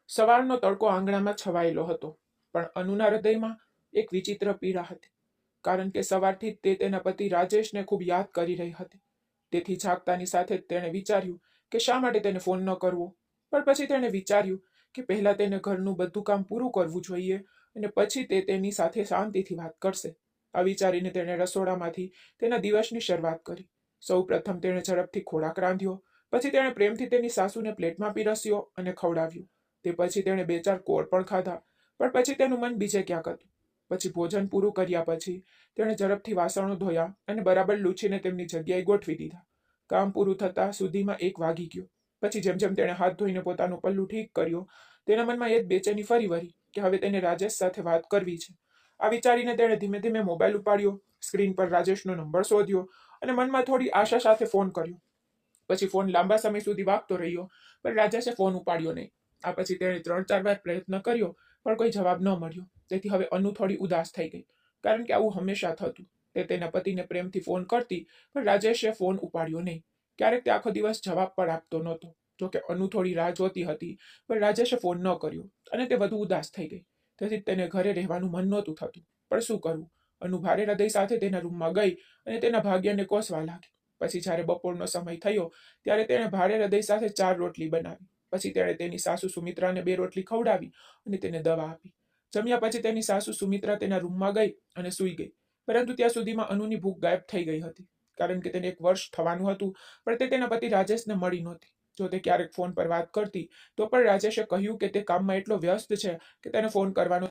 સવારનો તડકો આંગણામાં છવાયેલો હતો, પણ અનુના હૃદયમાં એક વિચિત્ર પીડા હતી, કારણ કે સવારથી તે તેના પતિ રાજેશને ખૂબ યાદ કરી રહી હતી. તેથી જાગતાની સાથે જ તેણે વિચાર્યું કે શા માટે તેને ફોન ન કરવો, પણ પછી તેણે વિચાર્યું કે પહેલા તેને ઘરનું બધું કામ પૂરું કરવું જોઈએ અને પછી તે તેની સાથે શાંતિથી વાત કરશે. આ વિચારીને તેણે રસોડામાંથી તેના દિવસની શરૂઆત કરી. સૌ પ્રથમ તેણે ઝડપથી ખોરાક રાંધ્યો, પછી તેણે પ્રેમથી તેની સાસુને પ્લેટમાં પીરસ્યો અને ખવડાવ્યું. તે પછી તેણે 2-4 કોળ પણ ખાધા, પણ પછી તેનું મન બીજે ક્યાંક હતું. પછી ભોજન પૂરું કર્યા પછી તેણે ઝડપથી વાસણો ધોયા અને બરાબર લૂછીને તેમની જગ્યાએ ગોઠવી દીધા. કામ પૂરું થતાં સુધીમાં 1 વાગી ગયો. પછી જેમ જેમ તેણે હાથ ધોઈને પોતાનું પલ્લું ઠીક કર્યો, તેના મનમાં એ જ બેચેની ફરી વળી કે હવે તેને રાજેશ સાથે વાત કરવી છે. આ વિચારીને તેણે ધીમે ધીમે મોબાઈલ ઉપાડ્યો, સ્ક્રીન પર રાજેશનો નંબર શોધ્યો અને મનમાં થોડી આશા સાથે ફોન કર્યો. પછી ફોન લાંબા સમય સુધી વાગતો રહ્યો, પણ રાજેશે ફોન ઉપાડ્યો નહીં. આ પછી તેણે 3-4 વાર પ્રયત્ન કર્યો, પણ કોઈ જવાબ ન મળ્યો. તેથી હવે અનુ થોડી ઉદાસ થઈ ગઈ, કારણ કે આવું હંમેશા થતું. તે તેના પતિને પ્રેમથી ફોન કરતી, પણ રાજેશે ફોન ઉપાડ્યો નહીં. ક્યારેક તે આખો દિવસ જવાબ પણ આપતો નહોતો. જોકે અનુ થોડી રાહ જોતી હતી, પણ રાજેશે ફોન ન કર્યો અને તે વધુ ઉદાસ થઈ ગઈ. તેથી તેને ઘરે રહેવાનું મન નહોતું થતું. પણ શું કરવું? અનુ ભારે હૃદય સાથે તેના રૂમમાં ગઈ અને તેના ભાગ્યને કોસવા લાગી. પછી જ્યારે બપોરનો સમય થયો, ત્યારે તેણે ભારે હૃદય સાથે 4 રોટલી બનાવી. પછી તેણે તેની સાસુ સુમિત્રાને 2 રોટલી ખવડાવી અને તેને દવા આપી. જમ્યા પછી તેની સાસુ સુમિત્રા તેના રૂમમાં ગઈ અને સૂઈ ગઈ. પરંતુ ત્યાં સુધીમાં અનુની ભૂખ ગાયબ થઈ ગઈ હતી, કારણ કે તેને 1 વર્ષ થવાનું હતું, પણ તે તેના પતિ રાજેશને મળી નહોતી. જો તે ક્યારેક ફોન પર વાત કરતી, તો પણ રાજેશે કહ્યું કે તે કામમાં એટલો વ્યસ્ત છે કે તેને ફોન કરવાનો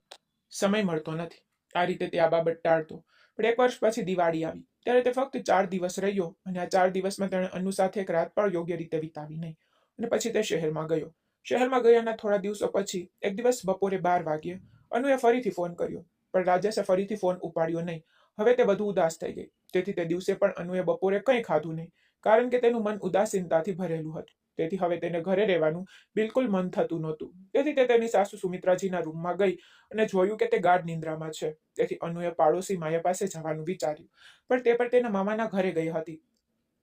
સમય મળતો નથી. આ રીતે તે આ બાબત ટાળતો. પણ 1 વર્ષ પછી દિવાળી આવી, ત્યારે તે ફક્ત 4 દિવસ રહ્યો અને આ 4 દિવસમાં તેણે અનુ સાથે એક રાત પણ યોગ્ય રીતે વિતાવી નહીં. અને પછી તે શહેરમાં ગયો. શહેરમાં ગયાના થોડા દિવસો પછી એક દિવસ બપોરે 12 વાગ્યે અનુએ ફરીથી ફોન કર્યો, પણ રાજેશે ફરીથી ફોન ઉપાડ્યો નહીં. હવે તે વધુ ઉદાસ થઈ ગઈ. તેથી તે દિવસે પણ અનુએ બપોરે કંઈ ખાધું નહીં, કારણ કે તેનું મન ઉદાસીનતાથી ભરેલું હતું. તેથી હવે તેને ઘરે રહેવાનું બિલકુલ મન થતું નહોતું. તેથી તે તેની સાસુ સુમિત્રાજીના રૂમમાં ગઈ અને જોયું કે તે ગાઢ નિંદ્રામાં છે. તેથી અનુએ પાડોશી માયા પાસે જવાનું વિચાર્યું, પણ તે પણ તેના મામાના ઘરે ગઈ હતી.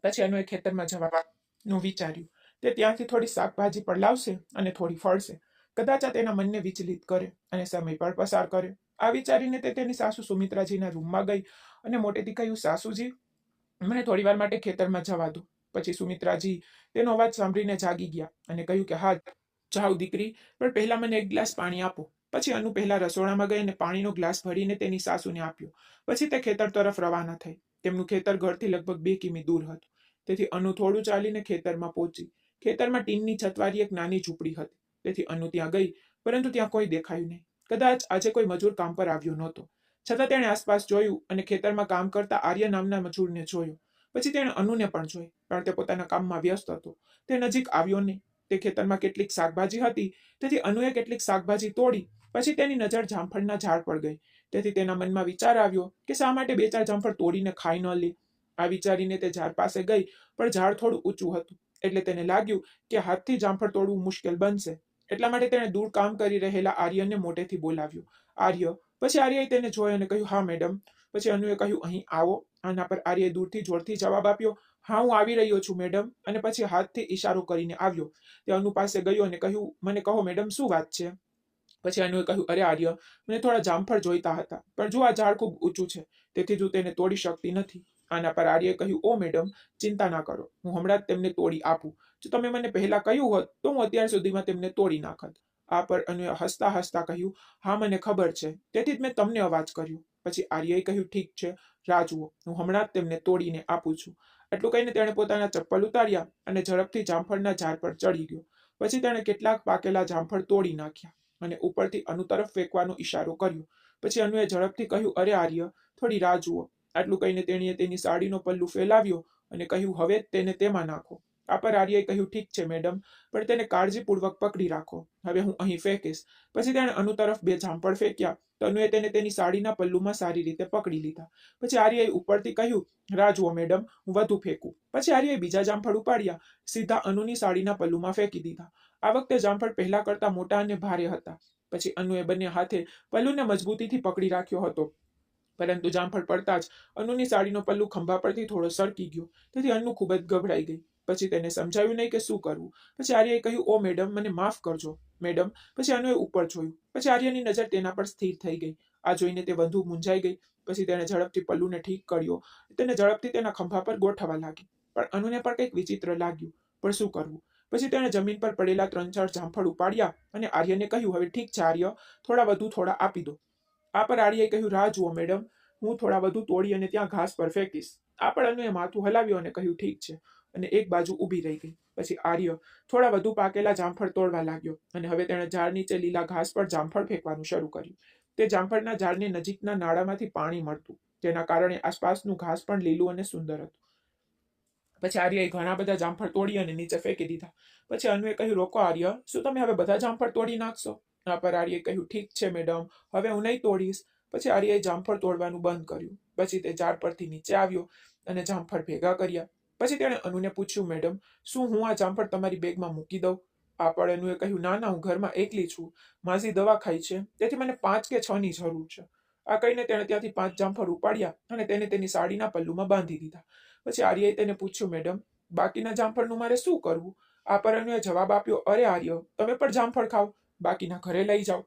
પછી અનુએ ખેતરમાં જવાનું વિચાર્યું. તે ત્યાંથી થોડી શાકભાજી પણ લાવશે અને થોડી ફળશે. કદાચ આ તેના મનને વિચલિત કરે અને સમય પણ પસાર કરે. આ વિચારીને તે તેની સાસુ સુમિત્રાજીના રૂમમાં ગઈ અને મોટેથી કહ્યું, સાસુજી, મને થોડી વાર માટે ખેતરમાં જવા દો. પછી સુમિત્રાજી તેનો અવાજ સાંભળીને જાગી ગયા અને કહ્યું કે હા, જાઓ દીકરી, પણ પહેલા મને 1 ગ્લાસ પાણી આપો. પછી અનુ પહેલા રસોડામાં ગઈ અને પાણીનો ગ્લાસ ભરીને તેની સાસુને આપ્યો. પછી તે ખેતર તરફ રવાના થઈ. તેમનું ખેતર ઘરથી લગભગ 2 કિમી દૂર હતું. તેથી અનુ થોડું ચાલીને ખેતરમાં પહોંચી. ખેતરમાં ટીનની છતવાળી એક નાની ઝૂંપડી હતી. તેથી અનુ ત્યાં ગઈ, પરંતુ ત્યાં કોઈ દેખાયું નહીં. કદાચ આજે કોઈ મજૂર કામ પર આવ્યો નહોતો. છતાં તેણે આસપાસ જોયું અને ખેતરમાં કામ કરતા આર્ય નામના મજૂરને જોયો. પછી તેણે અનુને પણ જોઈ, પણ તે પોતાના કામમાં વ્યસ્ત હતો. તે નજીક આવ્યો નહીં. તે ખેતરમાં કેટલીક શાકભાજી હતી, તેથી અનુએ કેટલીક શાકભાજી તોડી. પછી તેની નજર જામફળના ઝાડ પર ગઈ. તેથી તેના મનમાં વિચાર આવ્યો કે શા માટે 2-4 જામફળ તોડીને ખાઈ ન લે. આ વિચારીને તે ઝાડ પાસે ગઈ, પણ ઝાડ થોડું ઊંચું હતું, એટલે તેને લાગ્યું કે હાથથી જામફળ તોડવું મુશ્કેલ બનશે. એટલા માટે તેણે દૂર કામ કરી રહેલા આર્યને મોટેથી બોલાવ્યો. આર્ય. પછી આર્યએ તેને જોઈ અને કહ્યું, હા મેડમ. પછી અનુએ કહ્યું, અહીં આવો. આના પર આર્યએ દૂરથી જોરથી જવાબ આપ્યો, હા, હું આવી રહ્યો છું મેડમ. અને પછી હાથથી ઈશારો કરીને આવ્યો. તે અનુ પાસે ગયો અને કહ્યું, મને કહો મેડમ, શું વાત છે? પછી અનુએ કહ્યું, અરે આર્ય, મને થોડા જામફળ જોઈતા હતા, પણ જો આ ઝાડ ખૂબ ઊંચું છે, તેથી હું તેને તોડી શકતી નથી. આના પર આર્યએ કહ્યું, ઓ મેડમ, ચિંતા ના કરો, હું હમણાં જ તેમને તોડી આપું. જો તમે મને પહેલા કહ્યું હોત તો હું અત્યાર સુધીમાં તેમને તોડી નાખત. આ પર અનુએ હસતા હસતા કહ્યું, હા, મને ખબર છે, તેથી જ મેં તમને અવાજ કર્યો. પછી આર્યએ કહ્યું, ઠીક છે, રાહ જુઓ, હું હમણાં જ તેમને તોડીને આપું છું. એટલું કહીને તેણે પોતાના ચપ્પલ ઉતાર્યા અને ઝડપથી જામફળના ઝાડ પર ચડી ગયો. પછી તેણે કેટલાક પાકેલા જામફળ તોડી નાખ્યા અને ઉપરથી અનુ તરફ ફેંકવાનો ઈશારો કર્યો. પછી અનુએ ઝડપથી કહ્યું, અરે આર્ય, થોડી રાહ જુઓ. આટલું કહીને તેણીએ તેની સાડીનો પલ્લુ ફેલાવ્યો અને કહ્યું, હવે તેને તેમાં નાખો. આ પર આર્યએ કહ્યું, ઠીક છે મેડમ, પણ તેને કાળજીપૂર્વક પકડી રાખો. હવે હું અહીં ફેંકીશ. પછી તેણે અનુ તરફ 2 જામફળ ફેંક્યા, તો અનુએ તેને તેની સાડીના પલ્લુમાં સારી રીતે પકડી લીધા. પછી આર્યએ ઉપરથી કહ્યું, રાહ જુઓ મેડમ, હું વધુ ફેંકું. પછી આર્યએ બીજા જામફળ ઉપાડ્યા, સીધા અનુની સાડીના પલ્લુમાં ફેંકી દીધા. આ વખતે જામફળ પહેલા કરતા મોટા અને ભારે હતા. પછી અનુએ બંને હાથે પલ્લુને મજબૂતીથી પકડી રાખ્યો હતો, પરંતુ જામફળ પડતા જ અનુની સાડીનો પલ્લુ ખંભા પરથી થોડો સરકી ગયો. તેથી અનુ ખૂબ જ ગભરાઈ ગઈ. પછી તેને સમજાવ્યું નહીં કે શું કરવું. પછી આર્યએ કહ્યું, ઓ મેડમ, મને માફ કરજો મેડમ. પછી અનુએ ઉપર જોયું. પછી આર્યની નજર તેના પર સ્થિર થઈ ગઈ. આ જોઈને તે વધુ મૂંઝાઈ ગઈ. પછી તેણે ઝડપથી પલ્લુને ઠીક કર્યો. તેને ઝડપથી તેના ખંભા પર ગોઠવવા લાગી. પણ અનુને પણ કંઈક વિચિત્ર લાગ્યું. પણ શું કરવું? પછી તેણે જમીન પર પડેલા 3-4 જામફળ ઉપાડ્યા અને આર્યને કહ્યું, હવે ઠીક છે આર્ય, થોડા આપી દો. આ પર આર્યએ કહ્યું, રાહ જુઓ મેડમ, હું થોડા વધુ તોડી અને ત્યાં ઘાસ પર ફેંકીશ. આ પર અનુએ માથું હલાવ્યું અને કહ્યું, ઠીક છે, અને એક બાજુ ઊભી રહી ગઈ. પછી આર્ય થોડા વધુ પાકેલા જામફળ તોડવા લાગ્યો અને હવે તેણે ઝાડ નીચે લીલા ઘાસ પર જામફળ ફેંકવાનું શરૂ કર્યું. તે જામફળના ઝાડને નજીકના નાળામાંથી પાણી મળતું, જેના કારણે આસપાસનું ઘાસ પણ લીલું અને સુંદર હતું. પછી આર્યએ ઘણા બધા જામફળ તોડી અને નીચે ફેંકી દીધા. પછી અનુએ કહ્યું, રોકો આર્ય, શું તમે હવે બધા જામફળ તોડી નાખશો? આ પર આર્યએ કહ્યું, ઠીક છે મેડમ, હવે હું નહીં તોડીશ. પછી આર્યએ જામફળ તોડવાનું બંધ કર્યું. પછી તે ઝાડ પરથી નીચે આવ્યો અને જામફળ ભેગા કર્યા. પછી તેણે અનુને પૂછ્યું, મેડમ, શું હું આ જામફળ તમારી બેગમાં મૂકી દઉં? આ પર અનુએ કહ્યું, ના ના, હું ઘરમાં એકલી છું. માસી દવા ખાઈ છે, તેથી મને 5 કે 6ની જરૂર છે. આ કહીને તેણે ત્યાંથી 5 જામફળ ઉપાડ્યા અને તેને તેની સાડીના પલ્લુમાં બાંધી દીધા. પછી આર્યએ તેને પૂછ્યું, મેડમ, બાકીના જામફળનું મારે શું કરવું? આ પર અનુએ જવાબ આપ્યો, અરે આર્ય, તમે પણ જામફળ ખાઓ, બાકીના ઘરે લઈ જાઓ.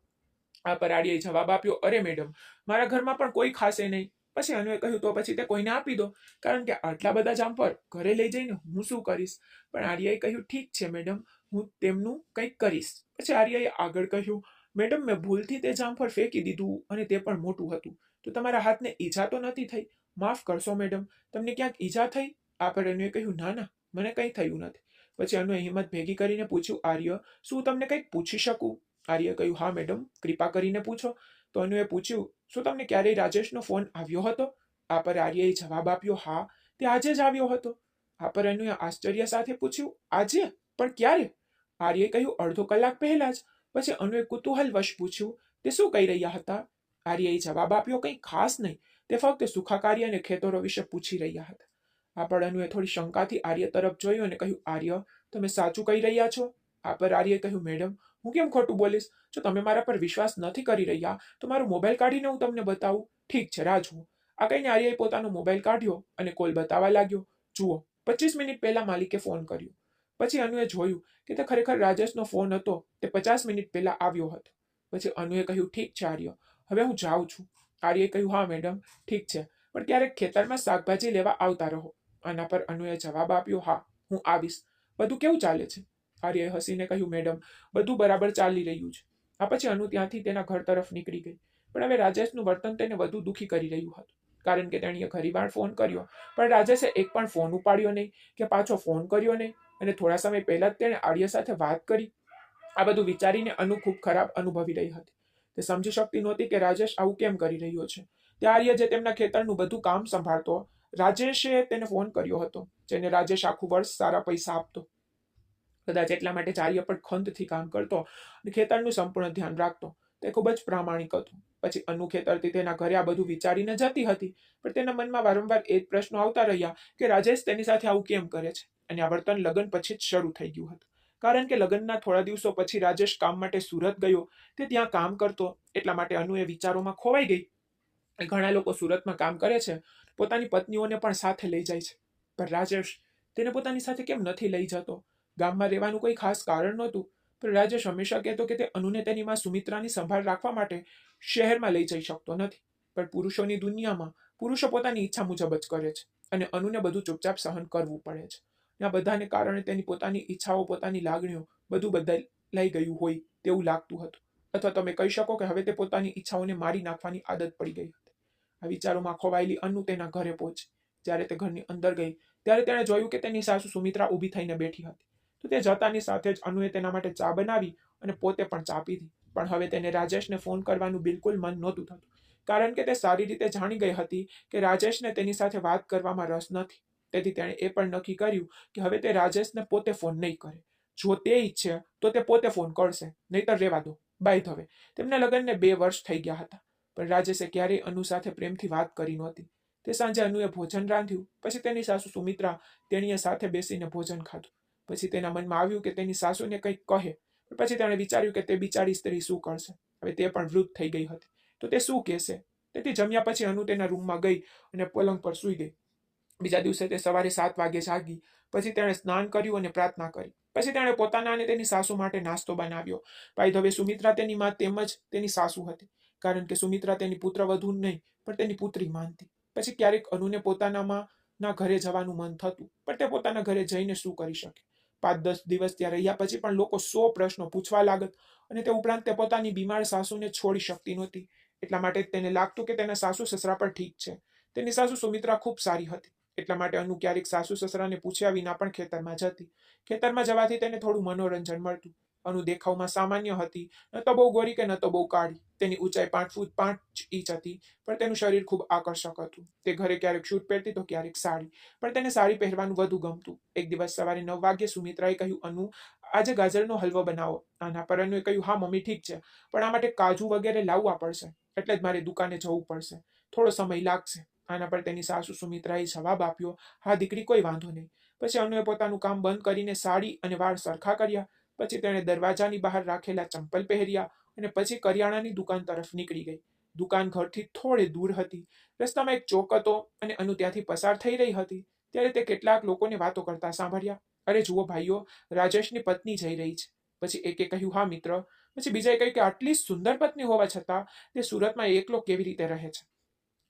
આ પર આર્યએ જવાબ આપ્યો, અરે મેડમ, મારા ઘરમાં પણ કોઈ ખાશે નહીં. પછી અનુએ કહ્યું, તો પછી તે કોઈને આપી દો, કારણ કે આટલા બધા જામફળ ઘરે લઈ જઈને હું શું કરીશ? પણ આર્યએ કહ્યું, ઠીક છે મેડમ, હું તેમનું કંઈક કરીશ. પછી આર્યએ આગળ કહ્યું, મેડમ, મેં ભૂલથી તે જામફળ ફેંકી દીધું અને તે પણ મોટું હતું. તો તમારા હાથને ઈજા તો નથી થઈ? માફ કરશો મેડમ, તમને ક્યાંક ઈજા થઈ? આ પર અનુએ કહ્યું, ના ના, મને કંઈ થયું નથી. પછી અનુએ હિંમત ભેગી કરીને પૂછ્યું, આર્ય, શું તમને કંઈક પૂછી શકું? આર્યએ કહ્યું, હા મેડમ, કૃપા કરીને પૂછો. તો અનુએ પૂછ્યું, શું તમને ક્યારેય રાજેશનો ફોન આવ્યો હતો? આ પર આર્યએ જવાબ આપ્યો, હા, તે આજે જ આવ્યો હતો. આ પર અનુએ આશ્ચર્ય સાથે પૂછ્યું, આજે? પણ ક્યારે? આર્યએ કહ્યું, અડધો કલાક પહેલા જ. પછી અનુએ કુતૂહલવશ પૂછ્યું, તે શું કહી રહ્યા હતા? આર્યએ જવાબ આપ્યો, કંઈ ખાસ નહીં, તે ફક્ત સુખાકારી અને ખેતરો વિશે પૂછી રહ્યા હતા. આ પર અનુએ થોડી શંકાથી આર્ય તરફ જોયું અને કહ્યું, આર્ય, તમે સાચું કહી રહ્યા છો? આ પર આર્યએ કહ્યું, મેડમ, હું કેમ ખોટું બોલીશ? જો તમે મારા પર વિશ્વાસ નથી કરી રહ્યા તો મારો મોબાઈલ કાઢીને હું તમને બતાવું. ઠીક છે, રાહ જુઓ. આ કહીને આર્યએ પોતાનો મોબાઈલ કાઢ્યો અને કોલ બતાવવા લાગ્યો. જુઓ, 25 મિનિટ પહેલા માલિકે ફોન કર્યો. પછી અનુએ જોયું કે તે ખરેખર રાજેશનો ફોન હતો. તે 50 મિનિટ પહેલા આવ્યો હતો. પછી અનુએ કહ્યું, ઠીક છે આર્ય, હવે હું જાઉં છું. આર્યએ કહ્યું, હા મેડમ, ઠીક છે, પણ ક્યારેક ખેતરમાં શાકભાજી લેવા આવતા રહો. આના પર અનુએ જવાબ આપ્યો, હા, હું આવીશ. બધું કેવું ચાલે છે? આર્યએ હસીને કહ્યું, મેડમ, બધું બરાબર ચાલી રહ્યું છે. આ પછી અનુ ત્યાંથી તેના ઘર તરફ નીકળી ગઈ. પણ હવે રાજેશનું વર્તન તેને વધુ દુઃખી કરી રહ્યું હતું, કારણ કે તેણીએ ઘણીવાર ફોન કર્યો, પણ રાજેશે એક પણ ફોન ઉપાડ્યો નહીં કે પાછો ફોન કર્યો નહીં. અને થોડા સમય પહેલા જ તેણે આર્ય સાથે વાત કરી. આ બધું વિચારીને અનુ ખૂબ ખરાબ અનુભવી રહી હતી. તે સમજી શકતી નહોતી કે રાજેશ આવું કેમ કરી રહ્યો છે. તે આર્ય જે તેમના ખેતરનું બધું કામ સંભાળતો, રાજેશે તેને ફોન કર્યો હતો, જેને રાજેશ આખું વર્ષ સારા પૈસા આપતો. કદાચ એટલા માટે જ આર્ય પણ ખંતથી કામ કરતો અને ખેતરનું સંપૂર્ણ ધ્યાન રાખતો. તે ખૂબ જ પ્રામાણિક હતું. પછી અનુ ખેતરથી તેના ઘરે આ બધું વિચારીને જતી હતી, પણ તેના મનમાં વારંવાર એ જ પ્રશ્નો આવતા રહ્યા કે રાજેશ તેની સાથે આવું કેમ કરે છે. અને આ વર્તન લગ્ન પછી જ શરૂ થઈ ગયું હતું, કારણ કે લગ્નના થોડા દિવસો પછી રાજેશ કામ માટે સુરત ગયો. તે ત્યાં કામ કરતો, એટલા માટે અનુ એ વિચારોમાં ખોવાઈ ગઈ. ઘણા લોકો સુરતમાં કામ કરે છે, પોતાની પત્નીઓને પણ સાથે લઈ જાય છે, પણ રાજેશ તેને પોતાની સાથે કેમ નથી લઈ જતો? ગામમાં રહેવાનું કોઈ ખાસ કારણ નહોતું, પણ રાજેશ હંમેશા કહેતો કે તે અનુને તેની માં સુમિત્રાની સંભાળ રાખવા માટે શહેરમાં લઈ જઈ શકતો નથી. પણ પુરુષોની દુનિયામાં પુરુષો પોતાની ઈચ્છા મુજબ જ કરે છે, અને અનુને બધું ચૂપચાપ સહન કરવું પડે છે. આ બધાને કારણે તેની પોતાની ઈચ્છાઓ, પોતાની લાગણીઓ બધું બદલાઈ ગયું હોય તેવું લાગતું હતું. અથવા તમે કહી શકો કે હવે તે પોતાની ઈચ્છાઓને મારી નાખવાની આદત પડી ગઈ હતી. આ વિચારોમાં ખોવાયેલી અનુ તેના ઘરે પહોંચી. જ્યારે તે ઘરની અંદર ગઈ ત્યારે તેણે જોયું કે તેની સાસુ સુમિત્રા ઊભી થઈને બેઠી હતી. તો તે જતાની સાથે જ અનુએ તેના માટે ચા બનાવી અને પોતે પણ ચા પીધી. પણ હવે તેને રાજેશને ફોન કરવાનું બિલકુલ મન નહોતું થતું, કારણ કે તે સારી રીતે જાણી ગઈ હતી કે રાજેશને તેની સાથે વાત કરવામાં રસ નથી. તેથી તેણે એ પણ નક્કી કર્યું કે હવે તે રાજેશને પોતે ફોન નહીં કરે. જો તે ઈચ્છે તો તે પોતે ફોન કરશે, નહીતર રહેવા દો. બાય ધ વે, તેમના લગ્નને 2 વર્ષ થઈ ગયા હતા, પણ રાજેશે ક્યારેય અનુ સાથે પ્રેમથી વાત કરી નહોતી. તે સાંજે અનુએ ભોજન રાંધ્યું. પછી તેની સાસુ સુમિત્રા તેણીએ સાથે બેસીને ભોજન ખાધું. પછી તેના મનમાં આવ્યું કે તેની સાસુને કંઈક કહે, પણ પછી તેણે વિચાર્યું કે તે બિચારી સ્ત્રી શું કરશે? હવે તે પણ વૃદ્ધ થઈ ગઈ હતી, તો તે શું કહેશે? તેથી જમ્યા પછી અનુ તેના રૂમમાં ગઈ અને પલંગ પર સૂઈ ગઈ. બીજા દિવસે તે સવારે 7 વાગે જાગી. પછી તેણે સ્નાન કર્યું અને પ્રાર્થના કરી. પછી તેણે પોતાના અને તેની સાસુ માટે નાસ્તો બનાવ્યો. બાય ધ વે, સુમિત્રા તેની માં તેમજ તેની સાસુ હતી, કારણ કે સુમિત્રા તેની પુત્રવધુ નહીં પણ તેની પુત્રી માનતી. પછી ક્યારેક અનુને પોતાના ના ઘરે જવાનું મન થતું, પણ તે પોતાના ઘરે જઈને શું કરી શકે? 5-10 દિવસ ત્યાં રહ્યા પછી પણ લોકો 100 પ્રશ્નો પૂછવા લાગત, અને તે ઉપરાંત તે પોતાની બીમાર સાસુને છોડી શકતી નહોતી. એટલા માટે તેને લાગતું કે તેના સાસુ સસરા પર ઠીક છે. તેની સાસુ સુમિત્રા ખૂબ સારી હતી. એટલા માટે અનુ ક્યારેક સાસુ સસરાને પૂછ્યા વિના પણ ખેતરમાં જતી. ખેતરમાં જવાથી તેને થોડું મનોરંજન મળતું. અનુ દેખાવમાં સામાન્ય હતી, ન તો બહુ ગોરી કે ન તો બહુ કાળી. તેની ઊંચાઈ 5 ફૂટ 5 ઇંચ હતી, પણ તેનું શરીર ખૂબ આકર્ષક હતું. તે ઘરે ક્યારેક સૂટ પહેરતી તો ક્યારેક સાડી, પણ તેને સાડી પહેરવાનું વધુ ગમતું. એક દિવસ સવારે 9 વાગ્યે સુમિત્રાએ કહ્યું, અનુ, આજે ગાજરનો હલવો બનાવો. આના પર અનુએ કહ્યું, હા મમ્મી, ઠીક છે, પણ આ માટે કાજુ વગેરે લાવવા પડશે, એટલે જ મારે દુકાને જવું પડશે. થોડો સમય લાગશે. આના પર તેની સાસુ સુમિત્રાએ જવાબ આપ્યો, હા દીકરી, કોઈ વાંધો નહીં. પછી અનુએ પોતાનું કામ બંધ કરીને સાડી અને વાળ સરખા કર્યા. પછી તેણે દરવાજાની બહાર રાખેલા ચંપલ પહેર્યા અને પછી કરિયાણાની દુકાન તરફ નીકળી ગઈ. દુકાન ઘરથી થોડે દૂર હતી. રસ્તામાં એક ચોક હતો અને અનુ ત્યાંથી પસાર થઈ રહી હતી ત્યારે તે કેટલાક લોકોને વાતો કરતા સાંભળ્યા. અરે જુઓ ભાઈઓ, રાજેશની પત્ની જઈ રહી છે. પછી એકે કહ્યું, હા મિત્ર. પછી બીજાએ કહ્યું કે આટલી સુંદર પત્ની હોવા છતાં તે સુરતમાં એકલો કેવી રીતે રહે છે?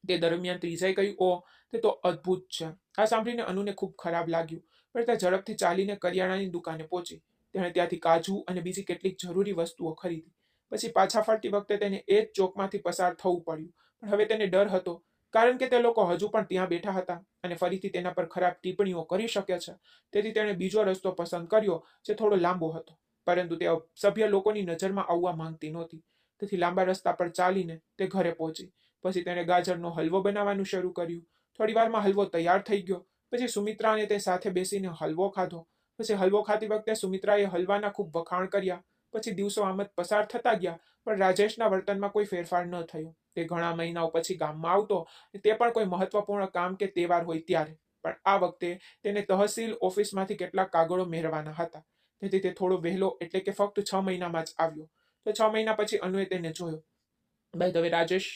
તે દરમિયાન ત્રીજાએ કહ્યું, ઓહ, તે તો અદ્ભુત છે. આ સાંભળીને અનુને ખૂબ ખરાબ લાગ્યું, પણ તે ઝડપથી ચાલીને કરિયાણાની દુકાને પહોંચી. તેણે ત્યાંથી કાજુ અને બીજી કેટલીક જરૂરી વસ્તુઓ ખરીદી. પછી પાછા ફરતી વખતે તેને એ જ ચોકમાંથી પસાર થવું પડ્યું, પણ હવે તેને ડર હતો, કારણ કે તે લોકો હજુ પણ ત્યાં બેઠા હતા અને ફરીથી તેના પર ખરાબ ટિપ્પણીઓ કરી શકે છે. તેથી તેણે બીજો રસ્તો પસંદ કર્યો, જે થોડો લાંબો હતો, પરંતુ તે સભ્ય લોકોની નજરમાં આવવા માંગતી નહોતી. તેથી લાંબા રસ્તા પર ચાલીને તે ઘરે પહોંચી. પછી તેણે ગાજરનો હલવો બનાવવાનું શરૂ કર્યું. થોડી વારમાં હલવો તૈયાર થઈ ગયો. પછી સુમિત્રા અને તે સાથે બેસીને હલવો ખાધો. પછી હલવો ખાતી વખતે સુમિત્રાએ હલવાના ખૂબ વખાણ કર્યા. પછી દિવસો આમ જ પસાર થતા ગયા, પણ રાજેશના વર્તનમાં કોઈ ફેરફાર ન થયો. તે ઘણા મહિનાઓ પછી ગામમાં આવતો, તે પણ કોઈ મહત્વપૂર્ણ કામ કે તહેવાર હોય ત્યારે. પણ આ વખતે તેને તહસીલ ઓફિસમાંથી કેટલાક કાગળો મેળવવાના હતા. તેથી તે થોડો વહેલો, એટલે કે ફક્ત 6 મહિનામાં જ આવ્યો. તો 6 મહિના પછી અનુએ તેને જોયો. બાય ધ વે, રાજેશ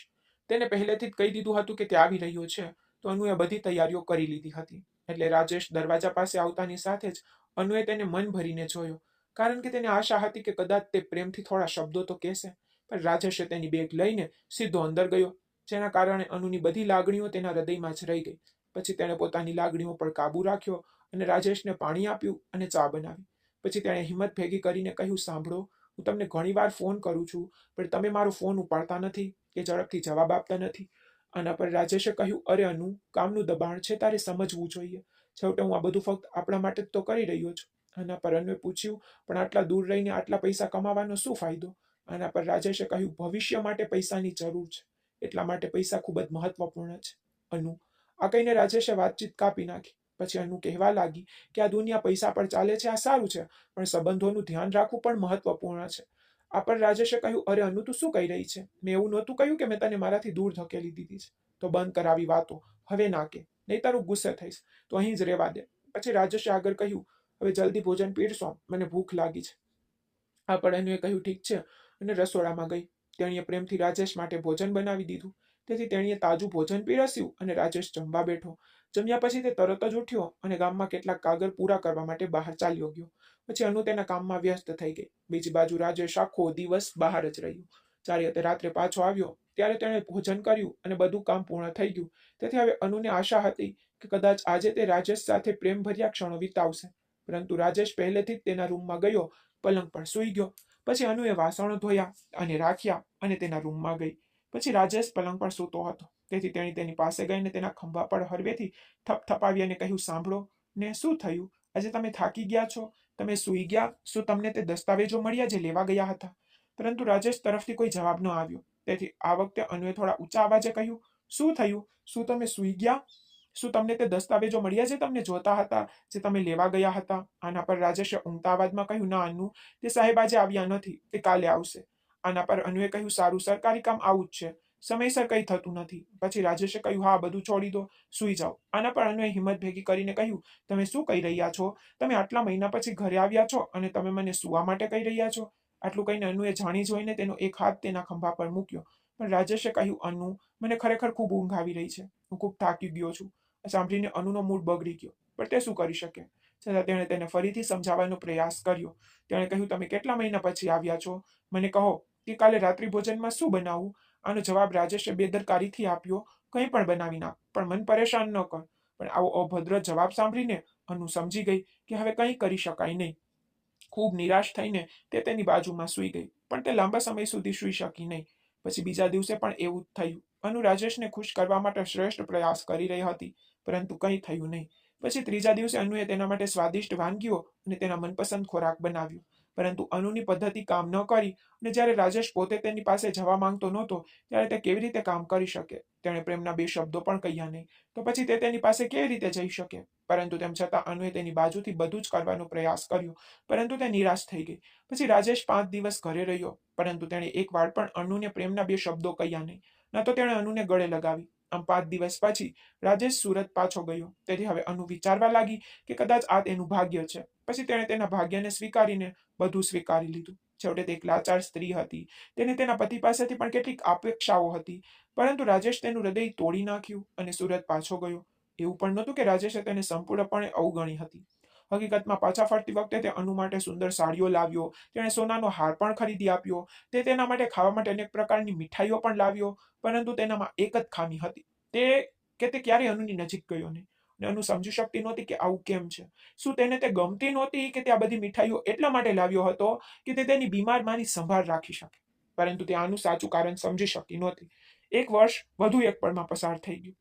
તેને પહેલેથી જ કહી દીધું હતું કે તે આવી રહ્યો છે, તો અનુએ બધી તૈયારીઓ કરી લીધી હતી. એટલે રાજેશ દરવાજા પાસે આવતાની સાથે જ અનુએ તેને મન ભરીને જોયો, કારણ કે તેને આશા હતી કે કદાચ તે પ્રેમથી થોડા શબ્દો તો કહેશે. પણ રાજેશે તેની બેગ લઈને સીધો અંદર ગયો, જેના કારણે અનુની બધી લાગણીઓ તેના હૃદયમાં જ રહી ગઈ. પછી તેણે પોતાની લાગણીઓ પર કાબુ રાખ્યો અને રાજેશને પાણી આપ્યું અને ચા બનાવી. પછી તેણે હિંમત ભેગી કરીને કહ્યું, સાંભળો, હું તમને ઘણીવાર ફોન કરું છું, પણ તમે મારો ફોન ઉપાડતા નથી કે ઝડપથી જવાબ આપતા નથી. આના પર રાજેશે કહ્યું, અરે અનુ, કામનું દબાણ છે, તારે સમજવું જોઈએ. છેવટે હું આ બધું ફક્ત આપણા માટે જ તો કરી રહ્યો છું. આના પર અનુએ પૂછ્યું, પણ આટલા દૂર રહીને આટલા પૈસા કમાવાનો શું ફાયદો? આના પર રાજેશે કહ્યું, ભવિષ્ય માટે પૈસાની જરૂર છે, એટલા માટે પૈસા ખૂબ જ મહત્વપૂર્ણ છે. અનુ, આ કહીને રાજેશે વાતચીત કાપી નાખી. પછી અનુ કહેવા લાગી કે આ દુનિયા પૈસા પર ચાલે છે, આ સારું છે, પણ સંબંધોનું ધ્યાન રાખવું પણ મહત્વપૂર્ણ છે. આ પર રાજેશે કહ્યું, અરે અનુ, તું શું કહી રહી છે? મેં એવું નહોતું કહ્યું કે મેં તને મારાથી દૂર ધકેલી દીધી છે. તો બંધ કરાવી વાતો, હવે ના કે, નહીંતર હું ગુસ્સે થઈશ. તો અહીં જ રહેવા દે. પછી રાજેશે આગળ કહ્યું, હવે જલ્દી ભોજન પીરસો, મને ભૂખ લાગી છે. આ પર અનુએ કહ્યું, ઠીક છે, અને રસોડામાં ગઈ. તેણીએ પ્રેમથી રાજેશ માટે ભોજન બનાવી દીધું. તેથી તેણીએ તાજું ભોજન પીરસ્યું અને રાજેશ જમવા બેઠો. જમ્યા પછી તે તરત જ ઉઠ્યો અને ગામમાં કેટલાક કાગળ પૂરા કરવા માટે બહાર ચાલ્યો ગયો. પછી અનુ તેના કામમાં વ્યસ્ત થઈ ગઈ. બીજી બાજુ રાજેશ આખો દિવસ બહાર જ રહ્યું. જ્યારે તે રાત્રે પાછો આવ્યો ત્યારે તેણે ભોજન કર્યું અને બધું કામ પૂર્ણ થઈ ગયું. તેથી હવે અનુને આશા હતી કે કદાચ આજે તે રાજેશ સાથે પ્રેમભર્યા ક્ષણો વિતાવશે. પરંતુ રાજેશ પહેલેથી જ તેના રૂમમાં ગયો, પલંગ પર સૂઈ ગયો. પછી અનુએ વાસણો ધોયા અને રાખ્યા અને તેના રૂમમાં ગઈ. પછી રાજેશ પલંગ પર સૂતો હતો. તેથી તેણી તેની પાસે ગઈને તેના ખંભા પર હળવેથી થપથપાવી અને કહ્યું, સાંભળો ને, શું થયું? આજે તમે થાકી ગયા છો? તમે સૂઈ ગયા? શું તમને તે દસ્તાવેજો મળ્યા જે લેવા ગયા હતા? પરંતુ રાજેશ તરફથી કોઈ જવાબ ન આવ્યો. તેથી આ વખતે અનુએ થોડા ઊંચા અવાજે કહ્યું, શું થયું? શું તમે સૂઈ ગયા? શું તમને તે દસ્તાવેજો મળ્યા જે તમને જોતા હતા, જે તમે લેવા ગયા હતા? આના પર રાજેશે ઊંઘતા અવાજમાં કહ્યું, ના અનુ, તે સાહેબ આજે આવ્યા નથી, તે કાલે આવશે. આના પર અનુએ કહ્યું, સારું, સરકારી કામ આવું જ છે, સમયસર કંઈ થતું નથી. પછી રાજેશે કહ્યું, હા, બધું છોડી દો, સૂઈ જાઓ. આના પર અનુએ હિંમત ભેગી કરીને કહ્યું, તમે શું કહી રહ્યા છો? તમે આટલા મહિના પછી ઘરે આવ્યા છો અને તમે મને સૂવા માટે કહી રહ્યા છો? આટલું કહીને અનુએ જાણી જોઈને તેનો એક હાથ તેના ખંભા પર મૂક્યો. પણ રાજેશે કહ્યું, અનુ, મને ખરેખર ખૂબ ઊંઘ આવી રહી છે, હું ખૂબ થાકી ગયો છું. સાંભળીને અનુનો મૂડ બગડી ગયો, પણ તે શું કરી શકે? છતાં તેણે તેને ફરીથી સમજાવવાનો પ્રયાસ કર્યો. તેણે કહ્યું, તમે કેટલા મહિના પછી આવ્યા છો? મને કહો કે કાલે રાત્રિ ભોજનમાં શું બનાવવું? આનો જવાબ રાજેશે બેદરકારીથી આપ્યો. કંઈ પણ બનાવી નાખ, પણ મન પરેશાન ન કર. પણ આવો અભદ્ર જવાબ સાંભળીને અનુ સમજી ગઈ કે હવે કંઈ કરી શકાય નહીં. ખૂબ નિરાશ થઈને તે તેની બાજુમાં સૂઈ ગઈ, પણ તે લાંબા સમય સુધી સૂઈ શકી નહીં. પછી બીજા દિવસે પણ એવું જ થયું. અનુ રાજેશને ખુશ કરવા માટે શ્રેષ્ઠ પ્રયાસ કરી રહી હતી, પરંતુ કંઈ થયું નહીં. પછી ત્રીજા દિવસે અનુએ તેના માટે સ્વાદિષ્ટ વાનગીઓ અને તેના મનપસંદ ખોરાક બનાવ્યો, પરંતુ અનુની પદ્ધતિ કામ ન કરી. અને જ્યારે રાજેશ પોતે તેની પાસે જવા માંગતો નહોતો, ત્યારે તે કેવી રીતે કામ કરી શકે? તેણે પ્રેમના બે શબ્દો પણ કહ્યા નહીં, તો પછી તે તેની પાસે કેવી રીતે જઈ શકે? પરંતુ તેમ છતાં અનુએ તેની બાજુથી બધું જ કરવાનો પ્રયાસ કર્યો, પરંતુ તે નિરાશ થઈ ગઈ. પછી રાજેશ 5 દિવસ ઘરે રહ્યો, પરંતુ તેણે એક વાર પણ અનુને પ્રેમના બે શબ્દો કહ્યા નહીં, ન તો તેણે અનુને ગળે લગાવી. આમ 5 દિવસ પછી રાજેશ સુરત પાછો ગયો. તેથી હવે અનુ વિચારવા લાગી કે કદાચ આ તેનું ભાગ્ય છે. પછી તેણે તેના ભાગ્યને સ્વીકારીને બધું સ્વીકારી લીધું. છેવટે તે એક લાચાર સ્ત્રી હતી. તેને તેના પતિ પાસેથી પણ કેટલીક અપેક્ષાઓ હતી, પરંતુ રાજેશ તેનું હૃદય તોડી નાખ્યું અને સુરત પાછો ગયો. એવું પણ નહોતું કે રાજેશે તેને સંપૂર્ણપણે અવગણી હતી. હકીકતમાં પાછા ફરતી વખતે તે અનુ માટે સુંદર સાડીઓ લાવ્યો, તેણે સોનાનો હાર પણ ખરીદી આપ્યો, તે તેના માટે ખાવા માટે અનેક પ્રકારની મીઠાઈઓ પણ લાવ્યો, પરંતુ તેનામાં એક જ ખામી હતી, તે ક્યારેય અનુની નજીક ગયો નહીં. અને અનુ સમજી શકતી નહોતી કે આવું કેમ છે. શું તેને તે ગમતી નહોતી કે તે આ બધી મીઠાઈઓ એટલા માટે લાવ્યો હતો કે તે તેની બીમાર માની સંભાળ રાખી શકે? પરંતુ તે આનું સાચું કારણ સમજી શકી નહોતી. એક વર્ષ વધુ એક પળમાં પસાર થઈ ગયું.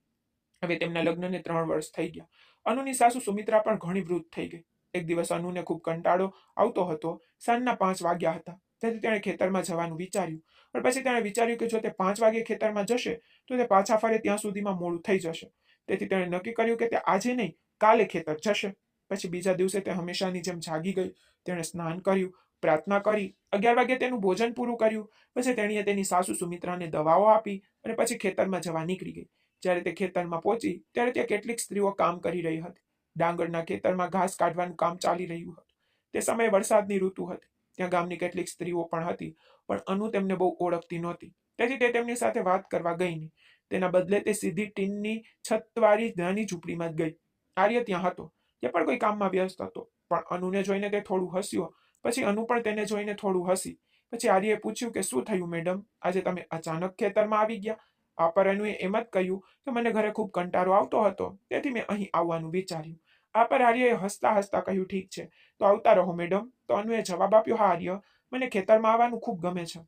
હવે તેમના લગ્નને 3 વર્ષ થઈ ગયા. અનુની સાસુ સુમિત્રા પણ ઘણી વૃદ્ધ થઈ ગઈ. એક દિવસ અનુને ખૂબ કંટાળો આવતો હતો. સાંજના 5 વાગ્યા હતા. તેથી તેણે ખેતરમાં જવાનું વિચાર્યું. પણ પછી તેણે વિચાર્યું કે જો તે 5 વાગ્યે ખેતરમાં જશે તો તે પાછા ફરે ત્યાં સુધીમાં મોડું થઈ જશે. તેથી તેણે નક્કી કર્યું કે તે આજે નહીં, કાલે ખેતર જશે. પછી બીજા દિવસે તે હંમેશાની જેમ જાગી ગઈ. તેણે સ્નાન કર્યું, પ્રાર્થના કરી, 11 વાગ્યે તેનું ભોજન પૂરું કર્યું. પછી તેણીએ તેની સાસુ સુમિત્રાને દવાઓ આપી અને પછી ખેતરમાં જવા નીકળી ગઈ. જ્યારે તે ખેતરમાં પહોંચી ત્યારે ત્યાં કેટલીક સ્ત્રીઓ કામ કરી રહી હતી. ડાંગરના ખેતરમાં ઘાસ કાઢવાનું કામ ચાલી રહ્યું હતું. તે સમયે વરસાદની ઋતુ હતી. ત્યાં ગામની કેટલીક સ્ત્રીઓ પણ હતી, પણ અનુ તેમને બહુ ઓળખતી નહોતી. તેથી તે તેમની સાથે વાત કરવા ગઈ નહીં. તેના બદલે તે સીધી ટીનની છતવાળી નાની ઝૂંપડીમાં જ ગઈ. આર્ય ત્યાં હતો. તે પણ કોઈ કામમાં વ્યસ્ત હતો, પણ અનુને જોઈને તે થોડું હસ્યો. પછી અનુ પણ તેને જોઈને થોડું હસી. પછી આર્યએ પૂછ્યું કે શું થયું મેડમ, આજે તમે અચાનક ખેતરમાં આવી ગયા? આ પર અનુએ એમ જ કહ્યું કે મને ઘરે ખૂબ કંટાળો આવતો હતો, તેથી મેં અહીં આવવાનું વિચાર્યું. આ પર આર્યએ હસતા હસતા કહ્યું, ઠીક છે, તો આવતા રહો મેડમ. તો અનુએ જવાબ આપ્યો, હા આર્ય, મને ખેતરમાં આવવાનું ખૂબ ગમે છે,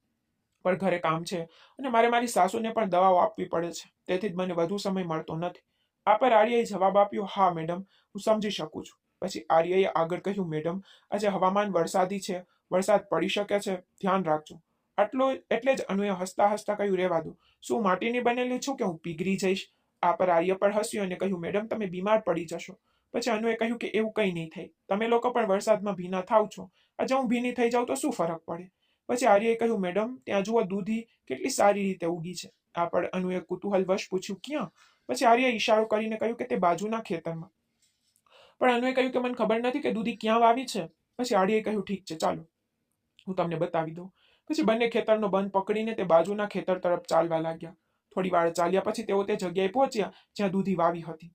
પણ ઘરે કામ છે અને મારે મારી સાસુને પણ દવાઓ આપવી પડે છે, તેથી જ મને વધુ સમય મળતો નથી. આ પર આર્યએ જવાબ આપ્યો, હા મેડમ, હું સમજી શકું છું. પછી આર્યએ આગળ કહ્યું, મેડમ, આજે હવામાન વરસાદી છે, વરસાદ પડી શકે છે, ધ્યાન રાખજો. આટલું એટલે જ અનુએ હસતા હસતા કહ્યું, રહેવા દો, શું માટીની બનેલી છું કે હું પીગળી જઈશ? આ પર આર્ય પર હસ્યું અને કહ્યું, મેડમ, તમે બીમાર પડી જશો. પછી અનુએ કહ્યું કે એવું કંઈ નહીં થાય, તમે લોકો પણ વરસાદમાં ભીના થાવ છો, આજે હું ભીની થઈ જાઉં તો શું ફરક પડે? પછી આર્યએ કહ્યું, મેડમ, ત્યાં જુઓ દૂધી કેટલી સારી રીતે ઉગી છે. આ પર અનુએ કુતૂહલવશ પૂછ્યું, ક્યાં? પછી આર્યએ ઇશારો કરીને કહ્યું કે તે બાજુના ખેતરમાં. પણ અનુએ કહ્યું કે મને ખબર નથી કે દૂધી ક્યાં વાવી છે. પછી આર્યએ કહ્યું, ઠીક છે, ચાલો હું તમને બતાવી દઉં. પછી બંને ખેતરનો બંધ પકડીને તે બાજુના ખેતર તરફ ચાલવા લાગ્યા. થોડી વાર ચાલ્યા પછી તેઓ તે જગ્યાએ પહોંચ્યા જ્યાં દૂધી વાવી હતી.